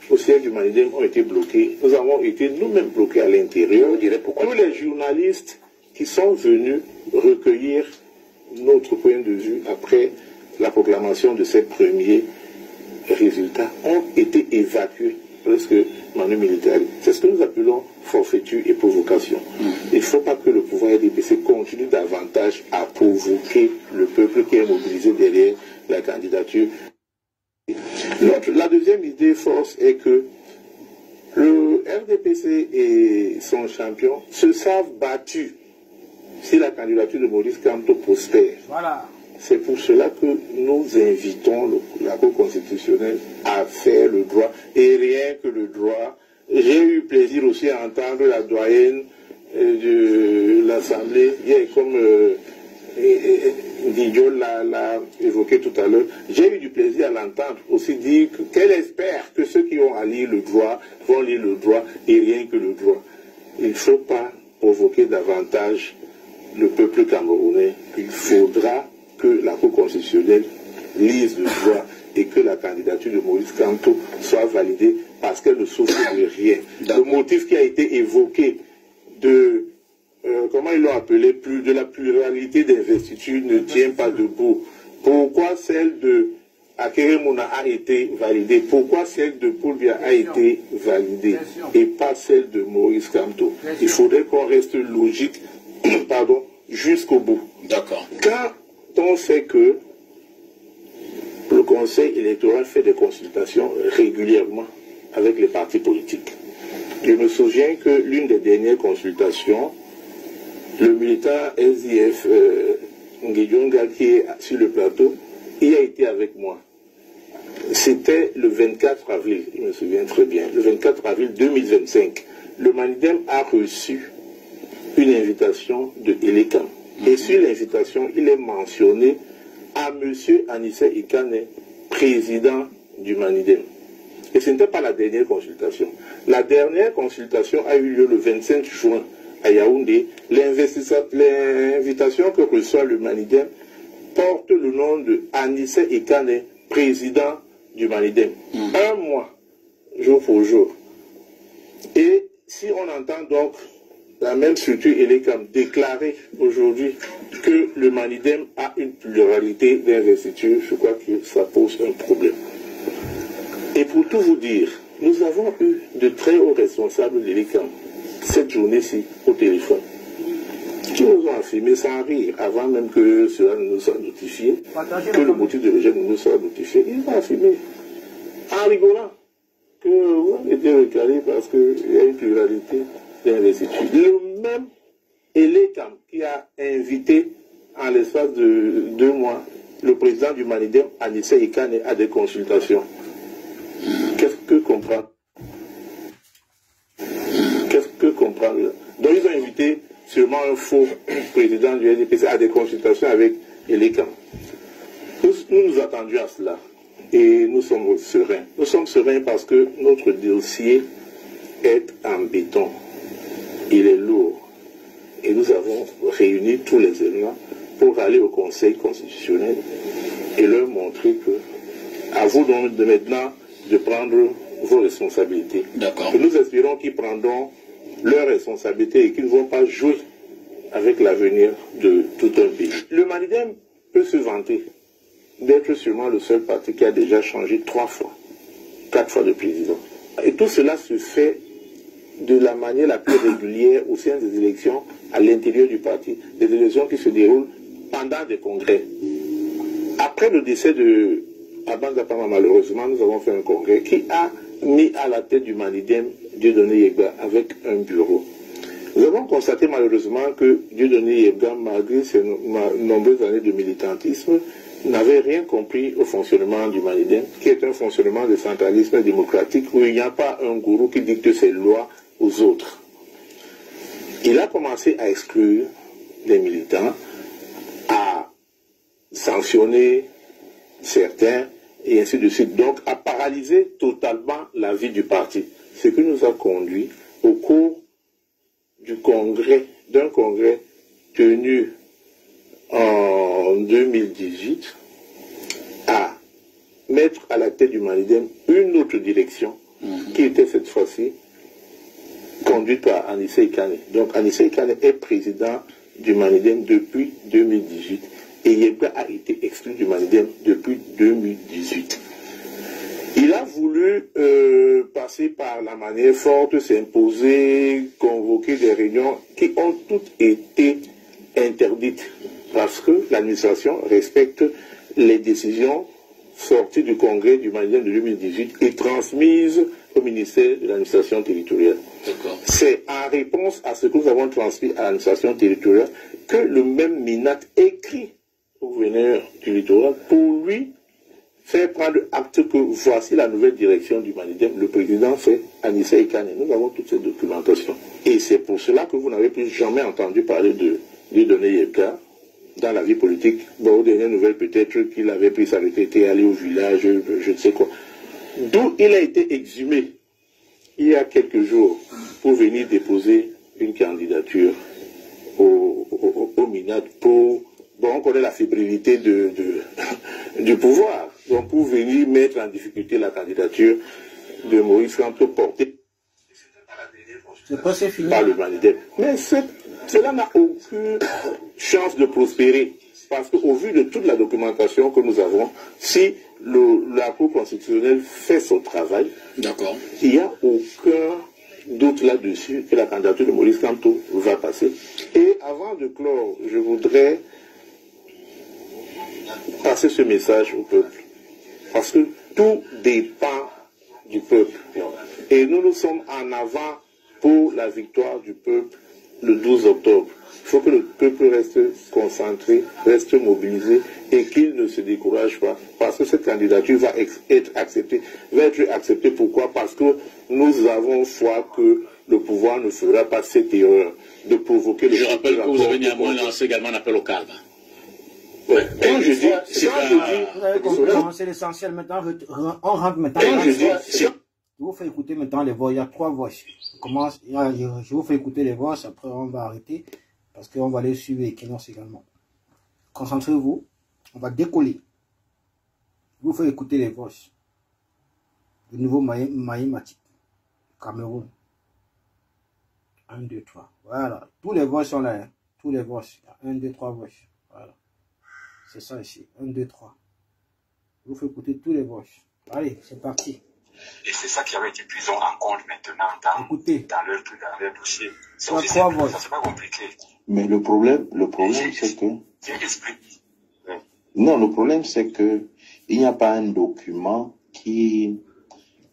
Speaker 2: au siège du Manidem ont été bloqués. Nous avons été nous-mêmes bloqués à l'intérieur. Tous les journalistes qui sont venus recueillir notre point de vue après la proclamation de ces premiers résultats ont été évacués presque manu militaire. C'est ce que nous appelons forfaiture et provocation. Il ne faut pas que le pouvoir RDPC continue davantage à provoquer le peuple qui est mobilisé derrière la candidature. La deuxième idée force est que le RDPC et son champion se savent battus si la candidature de Maurice Kamto prospère. Voilà. C'est pour cela que nous invitons la Cour constitutionnelle à faire le droit, et rien que le droit. J'ai eu plaisir aussi à entendre la doyenne de l'Assemblée, comme Didier l'a évoqué tout à l'heure. J'ai eu du plaisir à l'entendre aussi dire qu'elle espère que ceux qui ont à lire le droit vont lire le droit, et rien que le droit. Il ne faut pas provoquer davantage le peuple camerounais. Il faudra que la Cour constitutionnelle lise le droit et que la candidature de Maurice Kamto soit validée parce qu'elle ne souffre de rien. Le motif qui a été évoqué de, comment ils l'ont appelé, de la pluralité d'investiture ne tient pas debout. Pourquoi celle de à Kérémouna a été validée, pourquoi celle de Paul Biya a été validée et pas celle de Maurice Kamto? Il faudrait qu'on reste logique pardon, jusqu'au bout.
Speaker 6: D'accord.
Speaker 2: Quand on sait que le Conseil électoral fait des consultations régulièrement avec les partis politiques, je me souviens que l'une des dernières consultations, le militant SDF Nguedjonga qui est sur le plateau, il a été avec moi. C'était le 24 avril, je me souviens très bien, le 24 avril 2025. Le Manidem a reçu une invitation de Elekam. Et sur l'invitation, il est mentionné à M. Anissé Ikane, président du Manidem. Et ce n'était pas la dernière consultation. La dernière consultation a eu lieu le 25 juin à Yaoundé. L'invitation que reçoit le Manidem porte le nom de Anissé Ikane, président du Manidem. Un mois, jour pour jour. Et si on entend donc la même structure Elekam déclarer aujourd'hui que le Manidem a une pluralité d'investiture, je crois que ça pose un problème. Et pour tout vous dire, nous avons eu de très hauts responsables de l'Elekam cette journée-ci au téléphone, qui nous ont affirmé sans rire, avant même que cela ne nous soit notifié, que le motif de rejet ne nous soit notifié. Ils ont affirmé, en rigolant, que vous avez été recalé parce qu'il y a une pluralité d'investiture. Le même Elekam qui a invité en l'espace de 2 mois le président du Manidem, Anissé Ikane, à des consultations. Qu'est-ce que comprendre? Qu'est-ce que comprendre? Donc ils ont invité sûrement un faux président du NDPC à des consultations avec Elekam. Nous attendions à cela et nous sommes sereins. Nous sommes sereins parce que notre dossier est en béton. Il est lourd. Et nous avons réuni tous les éléments pour aller au Conseil constitutionnel et leur montrer que, à vous donc de maintenant de prendre vos responsabilités.
Speaker 6: D'accord.
Speaker 2: Et nous espérons qu'ils prendront leurs responsabilités et qu'ils ne vont pas jouer avec l'avenir de tout un pays. Le Manidem peut se vanter d'être sûrement le seul parti qui a déjà changé 3 fois, 4 fois de président. Et tout cela se fait de la manière la plus régulière au sein des élections à l'intérieur du parti, des élections qui se déroulent pendant des congrès. Après le décès de Aban Zapama, malheureusement, nous avons fait un congrès qui a mis à la tête du Manidem Dieudonné Yebga avec un bureau. Nous avons constaté malheureusement que Dieudonné Yebga, malgré ses nombreuses années de militantisme, n'avait rien compris au fonctionnement du Manidem, qui est un fonctionnement de centralisme démocratique où il n'y a pas un gourou qui dicte ses lois aux autres. Il a commencé à exclure les militants, à sanctionner certains, et ainsi de suite. Donc, à paralyser totalement la vie du parti. Ce qui nous a conduit au cours du congrès, d'un congrès tenu en 2018, à mettre à la tête du Manidem une autre direction, qui était cette fois-ci conduite par Anissé Ikane. Donc, Anissé Ikane est président du Manidem depuis 2018. Et Yebga a été exclu du Manidem depuis 2018. Il a voulu passer par la manière forte, s'imposer, convoquer des réunions qui ont toutes été interdites parce que l'administration respecte les décisions sorties du congrès du Manidem de 2018 et transmises au ministère de l'administration territoriale. C'est en réponse à ce que nous avons transmis à l'administration territoriale que le même MINAT écrit au gouverneur du littoral pour lui faire prendre acte que voici la nouvelle direction du Manidem. Le président c'est Anissé Ikane. Nous avons toute cette documentation. Et c'est pour cela que vous n'avez plus jamais entendu parler de Dieudonné Yebga dans la vie politique. Bon, aux dernières nouvelles, peut-être qu'il avait pris sa retraite et allé au village, je ne sais quoi. D'où il a été exhumé il y a quelques jours pour venir déposer une candidature au MINAT pour... Bon, on connaît la fébrilité du pouvoir. Donc, pour venir mettre en difficulté la candidature de Maurice Kamto portée par le Manidem. Mais cela n'a aucune chance de prospérer. Parce qu'au vu de toute la documentation que nous avons, si la Cour constitutionnelle fait son travail.
Speaker 6: D'accord.
Speaker 2: Il n'y a aucun doute là-dessus que la candidature de Maurice Kamto va passer. Et avant de clore, je voudrais passer ce message au peuple. Parce que tout dépend du peuple. Et nous sommes en avant pour la victoire du peuple le 12 octobre. Il faut que le peuple reste concentré, reste mobilisé et qu'il ne se décourage pas. Parce que cette candidature va être acceptée. Pourquoi? Parce que nous avons foi que le pouvoir ne fera pas cette erreur de provoquer le...
Speaker 6: Je rappelle que vous avez néanmoins lancé également un appel au calme.
Speaker 2: Ouais. Quand je dis...
Speaker 3: C'est l'essentiel. Maintenant, on rentre maintenant. Je vous fais écouter maintenant les voix. Il y a 3 voix. Je vous fais écouter les voix. Après, on va arrêter. Parce qu'on va aller suivre Equinox également. Concentrez-vous. On va décoller. Je vous fais écouter les voix. Du nouveau Maïmatique. Cameroun. 1, 2, 3. Voilà. Tous les voix sont là. Hein. Tous les voix. 1, 2, 3 voix. Voilà. C'est ça ici. 1, 2, 3. Je vous fais écouter tous les voix. Allez, c'est parti.
Speaker 7: Et c'est ça qui avait été pris en compte maintenant dans leur dossier. C'est aussi simple, ça c'est pas compliqué.
Speaker 8: Mais le problème c'est que... Non, le problème c'est que il n'y a pas un document qui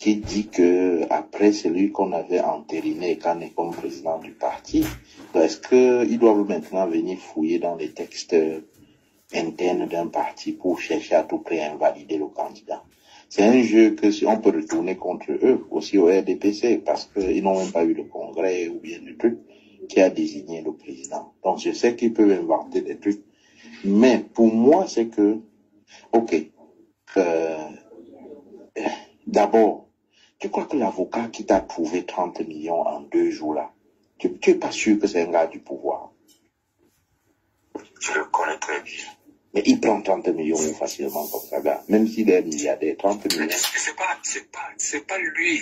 Speaker 8: dit que après celui qu'on avait entériné comme président du parti, est-ce qu'ils doivent maintenant venir fouiller dans les textes internes d'un parti pour chercher à tout prix à invalider le candidat? C'est un jeu que si on peut retourner contre eux, aussi au RDPC, parce qu'ils n'ont même pas eu le congrès ou bien le truc qui a désigné le président. Donc je sais qu'ils peuvent inventer des trucs. Mais pour moi, c'est que, ok, d'abord, tu crois que l'avocat qui t'a trouvé 30 millions en 2 jours là, tu n'es pas sûr que c'est un gars du pouvoir?
Speaker 7: Je le connais très bien.
Speaker 8: Mais il prend 30 millions facilement comme ça, gars. Même s'il est milliardaire, 30 millions.
Speaker 7: C'est pas lui.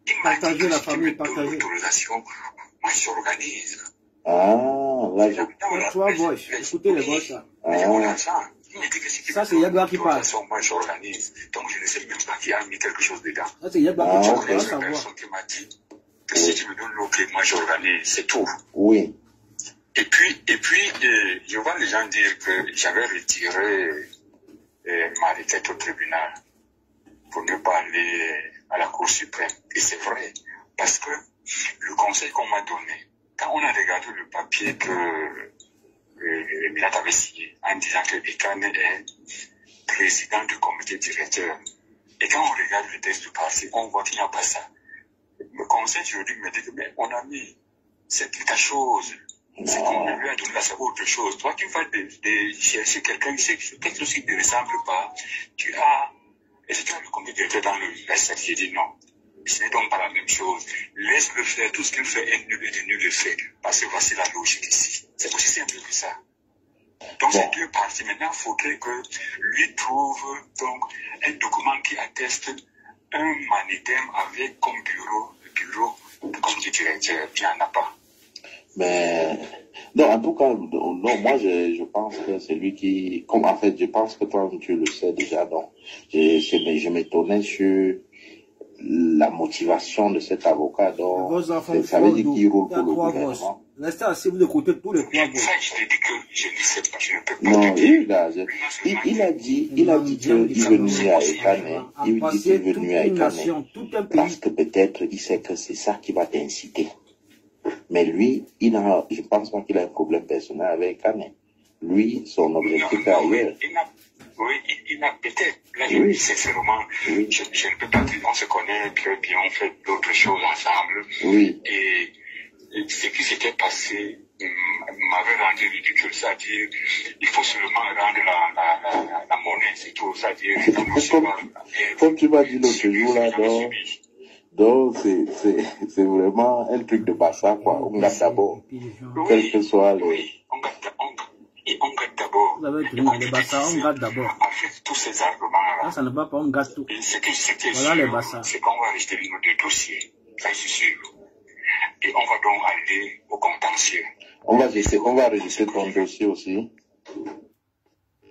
Speaker 7: Il m'a dit que si tu me donnes l'autorisation, moi j'organise.
Speaker 8: Ah, là,
Speaker 3: écoutez les voix, ça.
Speaker 7: Mais mon argent, il m'a dit que si tu me donnes l'autorisation, moi j'organise. Donc je ne sais même pas qui a mis quelque chose dedans.
Speaker 3: Ça, c'est Yagba qui parle.
Speaker 7: C'est la personne qui m'a dit que si tu me donnes l'autorisation, moi j'organise. C'est tout.
Speaker 8: Oui.
Speaker 7: Et puis, je vois les gens dire que j'avais retiré ma requête au tribunal pour ne pas aller à la Cour suprême. Et c'est vrai, parce que le conseil qu'on m'a donné, quand on a regardé le papier que Milat avait signé en disant que Ekane est président du comité directeur, et quand on regarde le texte du parti, on voit qu'il n'y a pas ça. Le conseil juridique me dit que mais on a mis cette chose. C'est qu'on lui a donné là, c'est autre chose. Toi, tu vas chercher quelqu'un, quelque chose qui ne ressemble pas. Tu as, et c'est toi le comité directeur dans le S7 qui dit non. Ce n'est donc pas la même chose. Laisse-le faire, tout ce qu'il fait est nul et de nul le fait. Parce que voici la logique ici. C'est aussi simple que ça. Donc, ces 2 parties, maintenant, il faudrait que lui trouve donc un document qui atteste un manidème avec comme bureau de comité directeur. Il n'y en a pas.
Speaker 8: Mais, non, en tout cas, non, moi, je pense que c'est lui qui, comme en fait, je pense que toi, tu le sais déjà, donc, je m'étonnais sur la motivation de cet avocat, donc, ça veut dire qu'il roule pour le gouvernement.
Speaker 3: Restez assis, vous écoutez tous les 3 voix.
Speaker 7: Ça, je t'ai dit que je ne sais pas, je ne peux pas.
Speaker 8: Non, il a dit qu'il veut nuire à Ekane, il dit qu'il veut nuire à Ekane, parce que peut-être il sait que c'est ça qui va t'inciter. Mais lui, je pense pas qu'il a un problème personnel avec Ekane. Lui, son objectif est ailleurs.
Speaker 7: Oui, il a peut-être. Là, je dis sincèrement, je ne peux pas dire, on se connaît très bien, on fait d'autres choses ensemble.
Speaker 8: Oui.
Speaker 7: Et ce qui s'était passé m'avait rendu ridicule, c'est-à-dire, il faut seulement rendre la monnaie, c'est tout, c'est-à-dire,
Speaker 8: comme tu m'as dit l'autre jour là, donc c'est vraiment un truc de bassa, quoi. On garde d'abord, quel que soit le...
Speaker 7: Oui, on garde d'abord.
Speaker 3: Vous avez trouvé les bassas, on garde d'abord.
Speaker 7: En fait, tous ces arguments-là.
Speaker 3: Ça ne va pas, on garde tout.
Speaker 7: Voilà les bassas. C'est qu'on va rester nos 2 dossiers, ça c'est sûr. Et on va donc aller au contentieux.
Speaker 8: On va rejeter ton dossier aussi.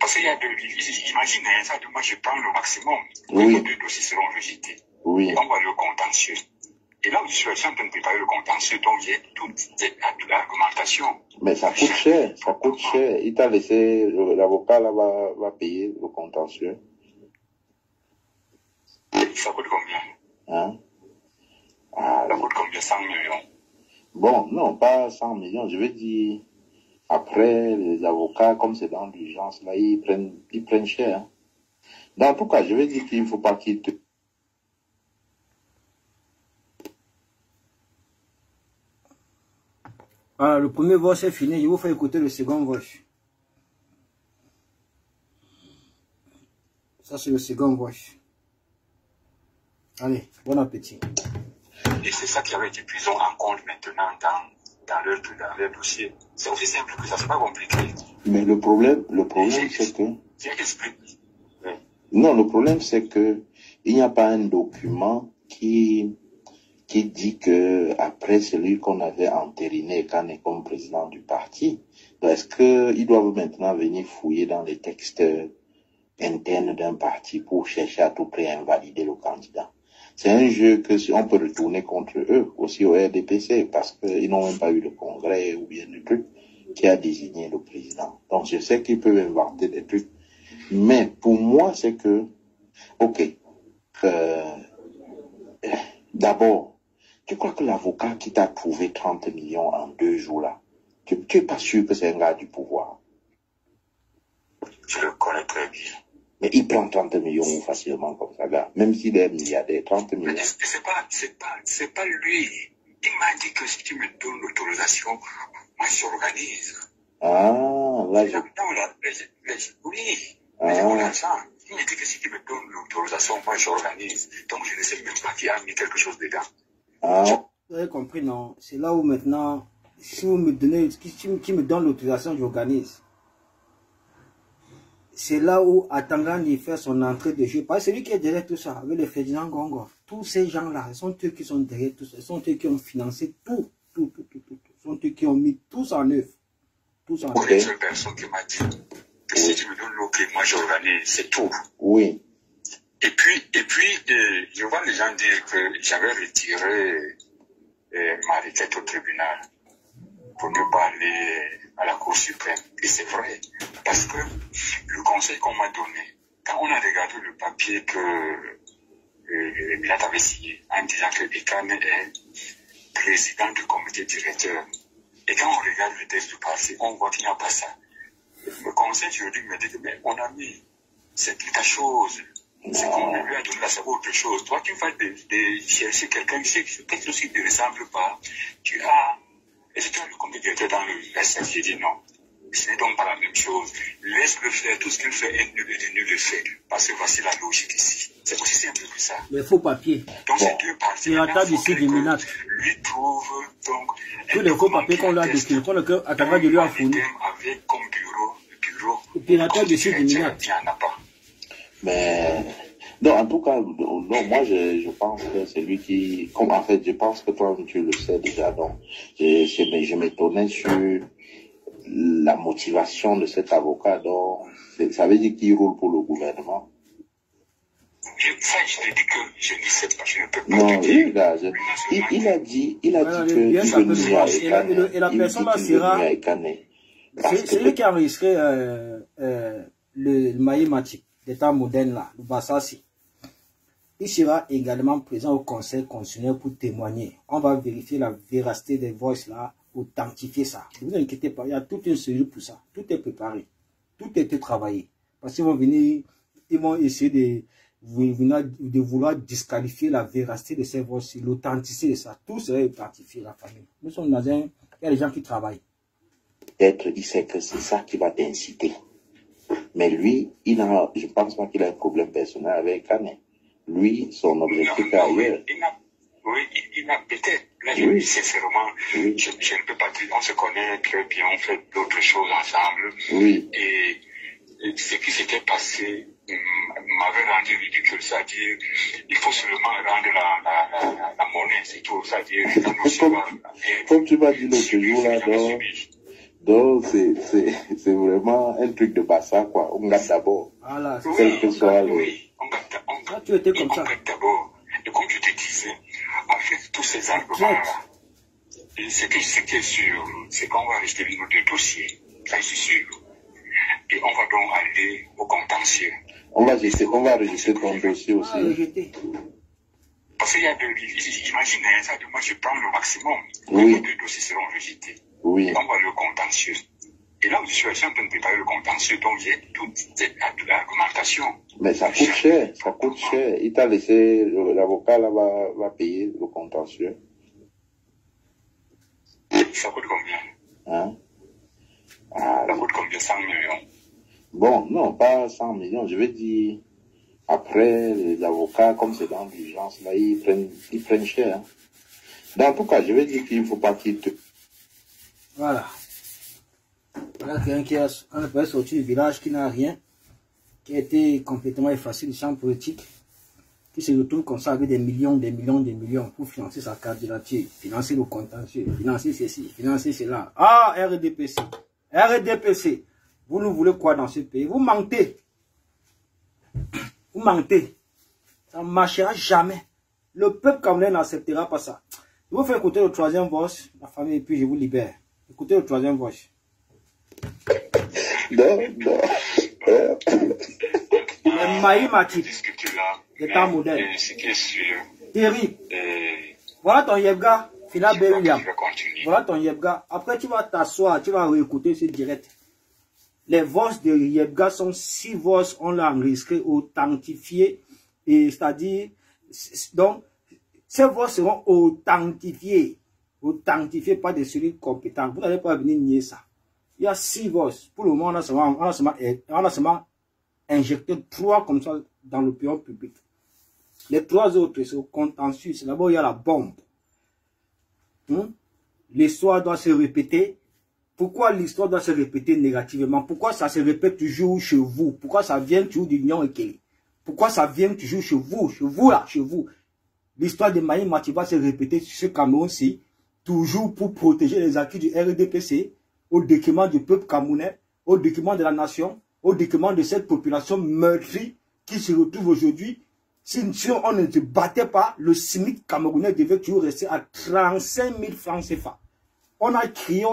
Speaker 7: Parce qu'il y a deux, imagine, ça, moi je prends le maximum.
Speaker 8: Oui.
Speaker 7: Les deux dossiers seront rejetés.
Speaker 8: Oui.
Speaker 7: Et on va le contentieux. Et là où je suis en train de préparer le contentieux, donc j'ai toute l'argumentation.
Speaker 8: Mais ça coûte cher, ça coûte cher. Il t'a laissé, l'avocat là va payer le contentieux.
Speaker 7: Ça coûte combien?
Speaker 8: Hein? Ah,
Speaker 7: ça coûte combien? 100 millions?
Speaker 8: Bon, non, pas 100 millions, je veux dire, après, les avocats, comme c'est dans l'urgence, là, ils prennent cher. Hein. Dans tout cas, je veux dire qu'il ne faut pas qu'ils te...
Speaker 3: Voilà, le premier voice est fini, je vous fais écouter le second voice. Ça, c'est le second voice. Allez, bon appétit.
Speaker 7: Et c'est ça qui avait été pris en compte maintenant dans leur dossier. C'est aussi simple que ça, c'est pas compliqué.
Speaker 8: Mais le problème c'est que... Non, le problème c'est que il n'y a pas un document qui dit que après celui qu'on avait entériné comme président du parti, est-ce qu'ils doivent maintenant venir fouiller dans les textes internes d'un parti pour chercher à tout prix à invalider le candidat? C'est un jeu que on peut retourner contre eux, aussi au RDPC, parce qu'ils n'ont même pas eu le congrès ou bien le truc qui a désigné le président. Donc je sais qu'ils peuvent inventer des trucs. Mais pour moi, c'est que, ok, d'abord, tu crois que l'avocat qui t'a trouvé 30 millions en 2 jours là, tu n'es pas sûr que c'est un gars du pouvoir?
Speaker 7: Je le connais très bien.
Speaker 8: Mais il prend 30 millions facilement comme ça, là. Même s'il est milliardaire, 30 millions.
Speaker 7: C'est pas lui. Il m'a dit que si tu me donnes l'autorisation, moi j'organise.
Speaker 8: Ah, là,
Speaker 7: oui. Mais j'ai mon argent. Il m'a dit que si tu me donnes l'autorisation, moi j'organise. Donc je ne sais même pas qui a mis quelque chose dedans.
Speaker 3: Ah. Vous avez compris, non? C'est là où maintenant, si vous me donnez, qui me donne l'autorisation, j'organise. C'est là où Atangani fait son entrée de jeu. Parce que c'est lui qui est derrière tout ça, avec le Ferdinand Gongo. Tous ces gens-là, ce sont eux qui sont derrière tout ça. Ce sont eux qui ont financé tout. Ce sont eux qui ont mis tout en œuvre. Tout en œuvre.
Speaker 7: Une seule personne qui m'a dit que si tu me donnes l'OK, moi j'organise, c'est tout.
Speaker 8: Oui.
Speaker 7: Et puis, je vois les gens dire que j'avais retiré ma requête au tribunal pour ne pas aller à la Cour suprême. Et c'est vrai, parce que le conseil qu'on m'a donné, quand on a regardé le papier que Milat avait signé en disant que Ekane est président du comité directeur, et quand on regarde le texte du parti, on voit qu'il n'y a pas ça. Le conseil juridique me dit que mais on a mis, c'est plus ta chose. C'est qu'on lui a donné la savoir autre chose. Toi, tu vas de chercher quelqu'un qui sait que quelque chose qui ne ressemble pas. Tu as, est-ce que tu as le comité directeur dans le SS? J'ai dit non. Ce n'est donc pas la même chose. Laisse-le faire. Tout ce qu'il fait est nul le fait. Parce que voici la logique ici. C'est aussi simple que ça.
Speaker 3: Les faux papiers.
Speaker 7: Donc, ces deux parties.
Speaker 3: C'est la table ici du Minat.
Speaker 7: Lui trouve donc.
Speaker 3: Tous les faux papiers qu'on lui a décrits, qu'on a travers de lui a fourni.
Speaker 7: Avec comme bureau.
Speaker 3: Et puis la table ici du Minat.
Speaker 7: Il n'y en a pas.
Speaker 8: Mais, non, en tout cas, non, moi, je pense que c'est lui qui, comme en fait, je pense que toi, tu le sais déjà, donc, je m'étonnais sur la motivation de cet avocat, donc, ça veut dire qu'il roule pour le gouvernement.
Speaker 7: Je te dis que je ne sais pas, je ne peux pas.
Speaker 8: Non, il a dit que
Speaker 3: et la personne là sera, c'est lui qui a enregistré le maïmatique d'état moderne là, le Bassassi. Il sera également présent au conseil constitutionnel pour témoigner. On va vérifier la véracité des voix là, authentifier ça. Ne vous inquiétez pas, il y a toute une série pour ça. Tout est préparé. Tout a été travaillé. Parce qu'ils vont venir, ils vont essayer de vouloir disqualifier la véracité de ces voix, l'authenticité de ça. Tout sera authentifié, la famille. Nous sommes dans un... Il y a des gens qui travaillent.
Speaker 8: Peut-être il sait que c'est ça qui va t'inciter. Mais lui, je pense pas qu'il a un problème personnel avec Kane. Lui, son objectif est ailleurs.
Speaker 7: Il a peut-être. Là, je dis sincèrement, je ne peux pas dire, on se connaît très bien, on fait d'autres choses ensemble.
Speaker 8: Oui.
Speaker 7: Et ce qui s'était passé m'avait rendu ridicule, c'est-à-dire, il faut seulement rendre la monnaie, c'est tout, c'est-à-dire,
Speaker 8: comme tu m'as dit l'autre jour là, Donc, c'est vraiment un truc de bassa, quoi. On garde d'abord.
Speaker 3: Voilà,
Speaker 8: Quel que soit le...
Speaker 3: Tu étais comme ça.
Speaker 7: D'abord, et comme je te disais, en fait, tous ces arguments-là, ce qui est sûr, c'est qu'on va rester libre de dossier. Ça, c'est sûr. Et on va donc aller au contentieux.
Speaker 8: On va rejeter ton dossier aussi.
Speaker 7: Parce qu'il y a deux, imaginez ça, moi je prends le maximum.
Speaker 8: Oui.
Speaker 7: Les deux dossiers seront rejetés.
Speaker 8: Oui.
Speaker 7: Et on va aller au contentieux. Et là où je suis en train de préparer le contentieux, donc j'ai toute cette argumentation.
Speaker 8: Mais ça coûte cher, ça coûte cher. Il t'a laissé, l'avocat là va payer le contentieux.
Speaker 7: Ça coûte combien?
Speaker 8: Hein? Ah,
Speaker 7: ça coûte combien? 100 millions?
Speaker 8: Bon, non, pas 100 millions, je veux dire, après, les avocats, comme c'est dans l'urgence, là, ils prennent cher. Hein. Dans tout cas, je veux dire qu'il ne faut pas qu'ils te...
Speaker 3: Voilà. Voilà quelqu'un qui a sorti du village, qui n'a rien, qui a été complètement effacé du champ politique, qui se retrouve comme ça avec des millions pour financer sa candidature, financer le contentieux, financer ceci, financer cela. Ah, RDPC, RDPC, vous nous voulez quoi dans ce pays? Vous mentez. Vous mentez. Ça ne marchera jamais. Le peuple camerounais n'acceptera pas ça. Je vous fais écouter le troisième voice, la famille, et puis je vous libère. Écoutez le troisième voice.
Speaker 8: Non.
Speaker 3: Les Maïmati, c'est un modèle. Terrible. Voilà ton Yebga, Phila B. William. Voilà ton Yebga. Après, tu vas t'asseoir, tu vas réécouter ce direct. Les voix de Yebga sont 6 voix, on l'a enregistré, authentifiées, et c'est-à-dire, donc, ces voix seront authentifiées par des cellules compétentes. Vous n'allez pas venir nier ça. Il y a 6 voix. Pour le moment, on a seulement injecté 3 comme ça dans l'opinion publique. Les 3 autres, c'est au contentieux. C'est d'abord, il y a la bombe. L'histoire doit se répéter. Pourquoi l'histoire doit se répéter négativement? Pourquoi ça se répète toujours chez vous? Pourquoi ça vient toujours d'Union Ekele? Pourquoi ça vient toujours chez vous là, chez vous? L'histoire de Maï Mati va se répéter sur ce Cameroun-ci, toujours pour protéger les acquis du RDPC, au détriment du peuple camerounais, au détriment de la nation, au détriment de cette population meurtrie qui se retrouve aujourd'hui. Si on ne se battait pas, le SMIC camerounais devait toujours rester à 35 000 francs CFA. On a crié,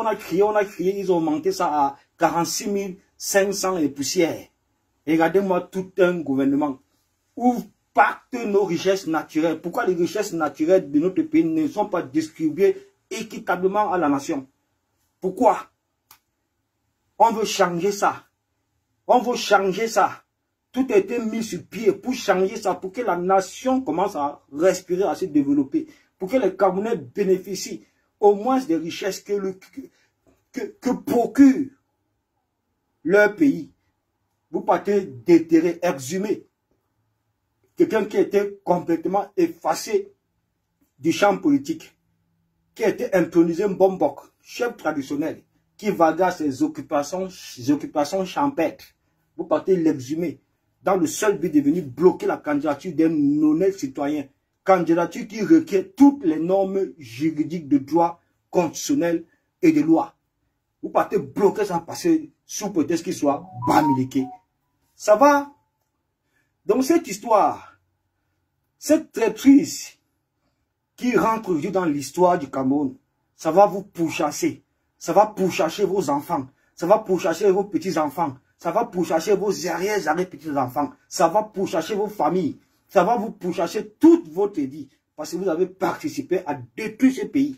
Speaker 3: ils ont augmenté ça à 46 500 et poussières. Regardez-moi tout un gouvernement où partent nos richesses naturelles. Pourquoi les richesses naturelles de notre pays ne sont pas distribuées équitablement à la nation? Pourquoi? On veut changer ça. Tout a été mis sur pied pour changer ça, pour que la nation commence à respirer, à se développer, pour que les Camerounais bénéficient au moins des richesses que procure leur pays. Vous partez déterrer, exhumer quelqu'un qui était complètement effacé du champ politique, qui a été intronisé Mbombok, chef traditionnel, qui vague à ses occupations champêtres. Vous partez l'exhumer dans le seul but de venir bloquer la candidature d'un honnête citoyen. Candidature qui requiert toutes les normes juridiques de droit constitutionnel et de loi. Vous partez bloquer ça parce que sous prétexte qu'il soit bamiliqué. Ça va? Donc cette histoire, cette traîtrise qui rentre aujourd'hui dans l'histoire du Cameroun, ça va vous pourchasser. Ça va pourchasser vos enfants. Ça va pourchasser vos petits-enfants. Ça va pourchasser vos arrière-petits-enfants. Ça va pourchasser vos familles. Ça va vous pourchasser toute votre vie. Parce que vous avez participé à détruire ce pays.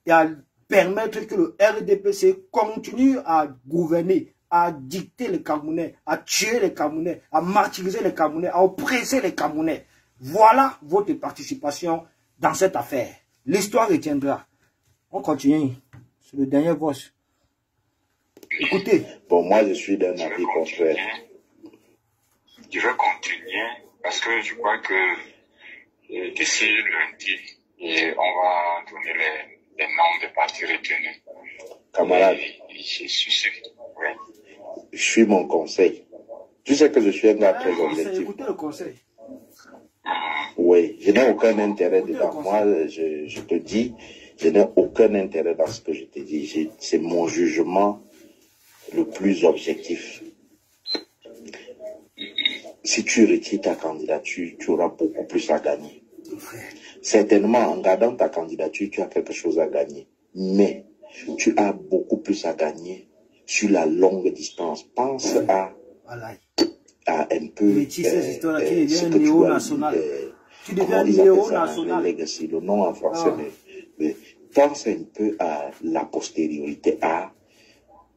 Speaker 3: Et à permettre que le RDPC continue à gouverner, à dicter les Camerounais, à tuer les Camerounais, à martyriser les Camerounais, à oppresser les Camerounais. Voilà votre participation dans cette affaire. L'histoire retiendra. On continue. C'est le dernier voice. Écoutez.
Speaker 8: Bon, moi, je suis d'un avis contraire.
Speaker 7: Je vais continuer parce que je crois que d'ici lundi, on va donner les noms des partis retenus.
Speaker 8: Camarade,
Speaker 7: oui.
Speaker 8: Je suis mon conseil. Tu sais que je suis un gars très objectif.
Speaker 3: Écoutez le conseil.
Speaker 8: Oui, je n'ai aucun intérêt dedans. Moi, je te dis, Je n'ai aucun intérêt dans ce que je te dis. C'est mon jugement le plus objectif. Si tu retires ta candidature, tu auras beaucoup plus à gagner. Certainement, en gardant ta candidature, tu as quelque chose à gagner. Mais tu as beaucoup plus à gagner sur la longue distance. Pense à un peu
Speaker 3: ce
Speaker 8: que
Speaker 3: tu deviens néo-national.
Speaker 8: Le nom en français, mais pense un peu à la postériorité, à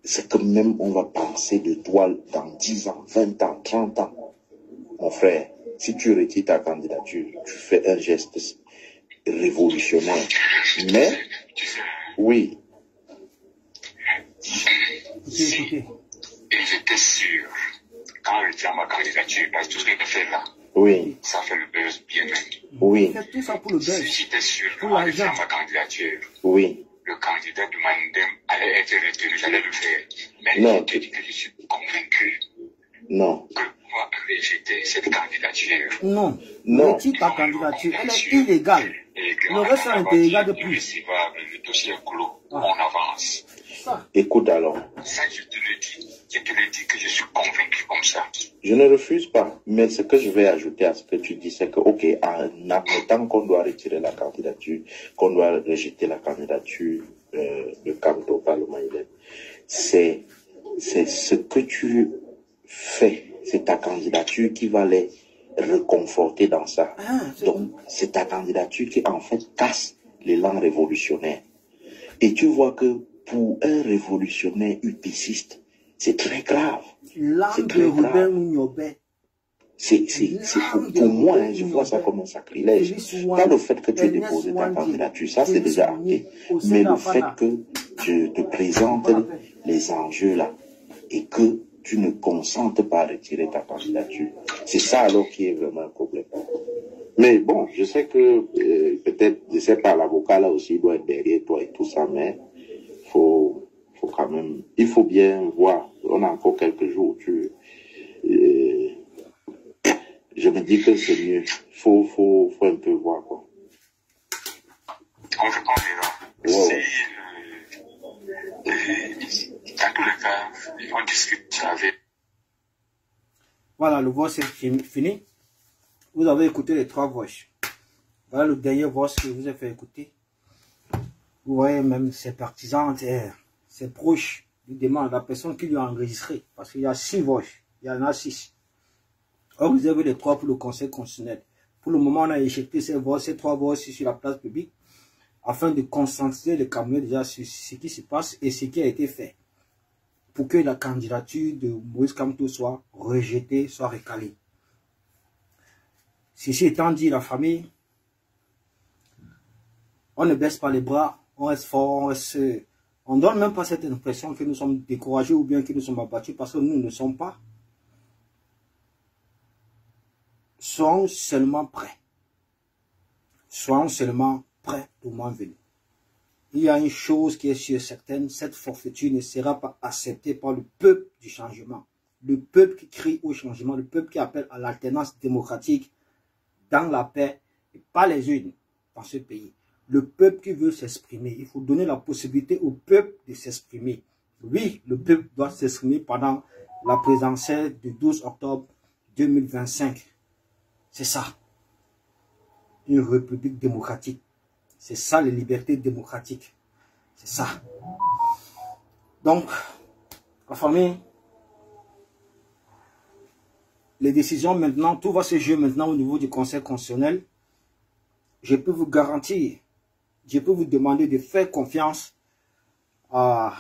Speaker 8: ce que même on va penser de toi dans 10 ans, 20 ans, 30 ans. Mon frère, si tu retires ta candidature, tu fais un geste révolutionnaire. Mais, oui.
Speaker 7: Et j'étais sûr, quand je retire ma candidature, parce que tout ce que je fais là,
Speaker 8: oui,
Speaker 7: ça fait le buzz bien même.
Speaker 8: Oui.
Speaker 3: Tout ça pour le buzz.
Speaker 7: J'étais sûr, quand je retire ma candidature,
Speaker 8: oui,
Speaker 7: le candidat de Mandem allait être retenu, j'allais le faire. Mais
Speaker 8: non,
Speaker 7: je te dis que je suis convaincu
Speaker 8: non,
Speaker 7: que moi, rejeter cette candidature.
Speaker 3: Non,
Speaker 8: non.
Speaker 3: retire ta candidature, elle est illégale. Le reste, ça n'était égal de plus.
Speaker 7: Le dossier est clos, on avance.
Speaker 8: Écoute alors.
Speaker 7: Ça, je te le dis que je suis convaincu comme ça.
Speaker 8: Je ne refuse pas, mais ce que je vais ajouter à ce que tu dis, c'est que, ok, en admettant qu'on doit retirer la candidature, qu'on doit rejeter la candidature de Kamto au Parlement, c'est ce que tu fais, c'est ta candidature qui va les reconforter dans ça. Donc, c'est ta candidature qui, en fait, casse l'élan révolutionnaire. Et tu vois que pour un révolutionnaire UPCiste, c'est très grave. C'est très grave. Pour moi, je vois ça comme un sacrilège. Pas le fait que tu aies déposé ta candidature, ça c'est déjà acté. Mais le fait que tu te présentes les enjeux là et que tu ne consentes pas à retirer ta candidature. C'est ça alors qui est vraiment un problème. Mais bon, je sais que peut-être, je sais pas, l'avocat là aussi doit être derrière toi et tout ça, mais faut quand même, il faut bien voir. On a encore quelques jours. Je me dis que c'est mieux. Faut un peu voir quoi.
Speaker 7: On verra.
Speaker 8: Wow.
Speaker 7: Dans tous les cas, on discute avec.
Speaker 3: Voilà, le voice est fini. Vous avez écouté les 3 voix. Voilà le dernier voix que je vous ai fait écouter. Vous voyez même ses partisans, ses proches lui demandent la personne qui lui a enregistré. Parce qu'il y a 6 voix. Il y en a 6. Or, vous avez les 3 pour le Conseil constitutionnel. Pour le moment, on a éjecté ces 3 voix sur la place publique afin de concentrer les Camerounais déjà sur ce qui se passe et ce qui a été fait pour que la candidature de Moïse Kamto soit rejetée, soit recalée. Ceci étant dit, la famille, on ne baisse pas les bras, on reste fort, on ne donne même pas cette impression que nous sommes découragés ou bien que nous sommes abattus parce que nous ne sommes pas. Soyons seulement prêts. Soyons seulement prêts au moment venu. Il y a une chose qui est sûre certaine, cette forfaiture ne sera pas acceptée par le peuple du changement. Le peuple qui crie au changement, le peuple qui appelle à l'alternance démocratique dans la paix et pas les urnes dans ce pays. Le peuple qui veut s'exprimer, il faut donner la possibilité au peuple de s'exprimer. Oui, le peuple doit s'exprimer pendant la présidentielle du 12 octobre 2025. C'est ça. Une république démocratique. C'est ça, les libertés démocratiques. C'est ça. Donc, la famille, les décisions maintenant, tout va se jouer maintenant au niveau du Conseil constitutionnel. Je peux vous garantir, je peux vous demander de faire confiance à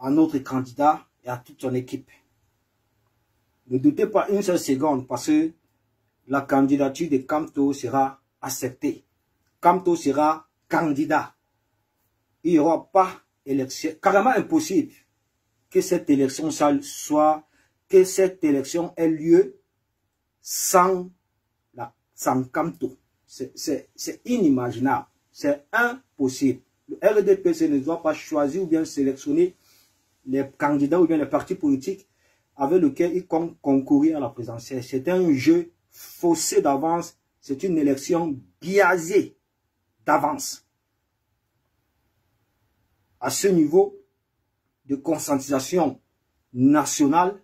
Speaker 3: notre candidat et à toute son équipe. Ne doutez pas une seule seconde parce que la candidature de Kamto sera acceptée. Kamto sera candidat. Il n'y aura pas élection. Carrément impossible que cette élection ait lieu sans Kamto. C'est inimaginable. C'est impossible. Le RDPC ne doit pas choisir ou bien sélectionner les candidats ou bien les partis politiques avec lesquels ils concourir à la présidentielle. C'est un jeu faussé d'avance. C'est une élection biaisée d'avance. À ce niveau de conscientisation nationale,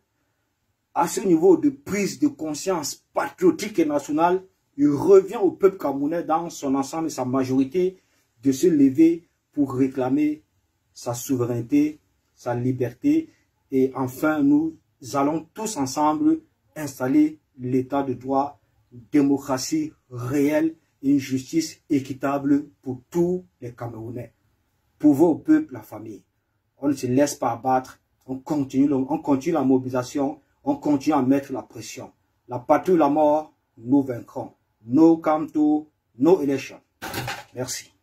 Speaker 3: à ce niveau de prise de conscience patriotique et nationale, il revient au peuple camerounais dans son ensemble et sa majorité de se lever pour réclamer sa souveraineté, sa liberté. Et enfin, nous allons tous ensemble installer l'état de droit, démocratie réelle et une justice équitable pour tous les Camerounais. Pouvons au peuple, la famille. On ne se laisse pas abattre, on continue la mobilisation, on continue à mettre la pression. La patrie ou la mort, nous vaincrons. No come to, no election. Merci.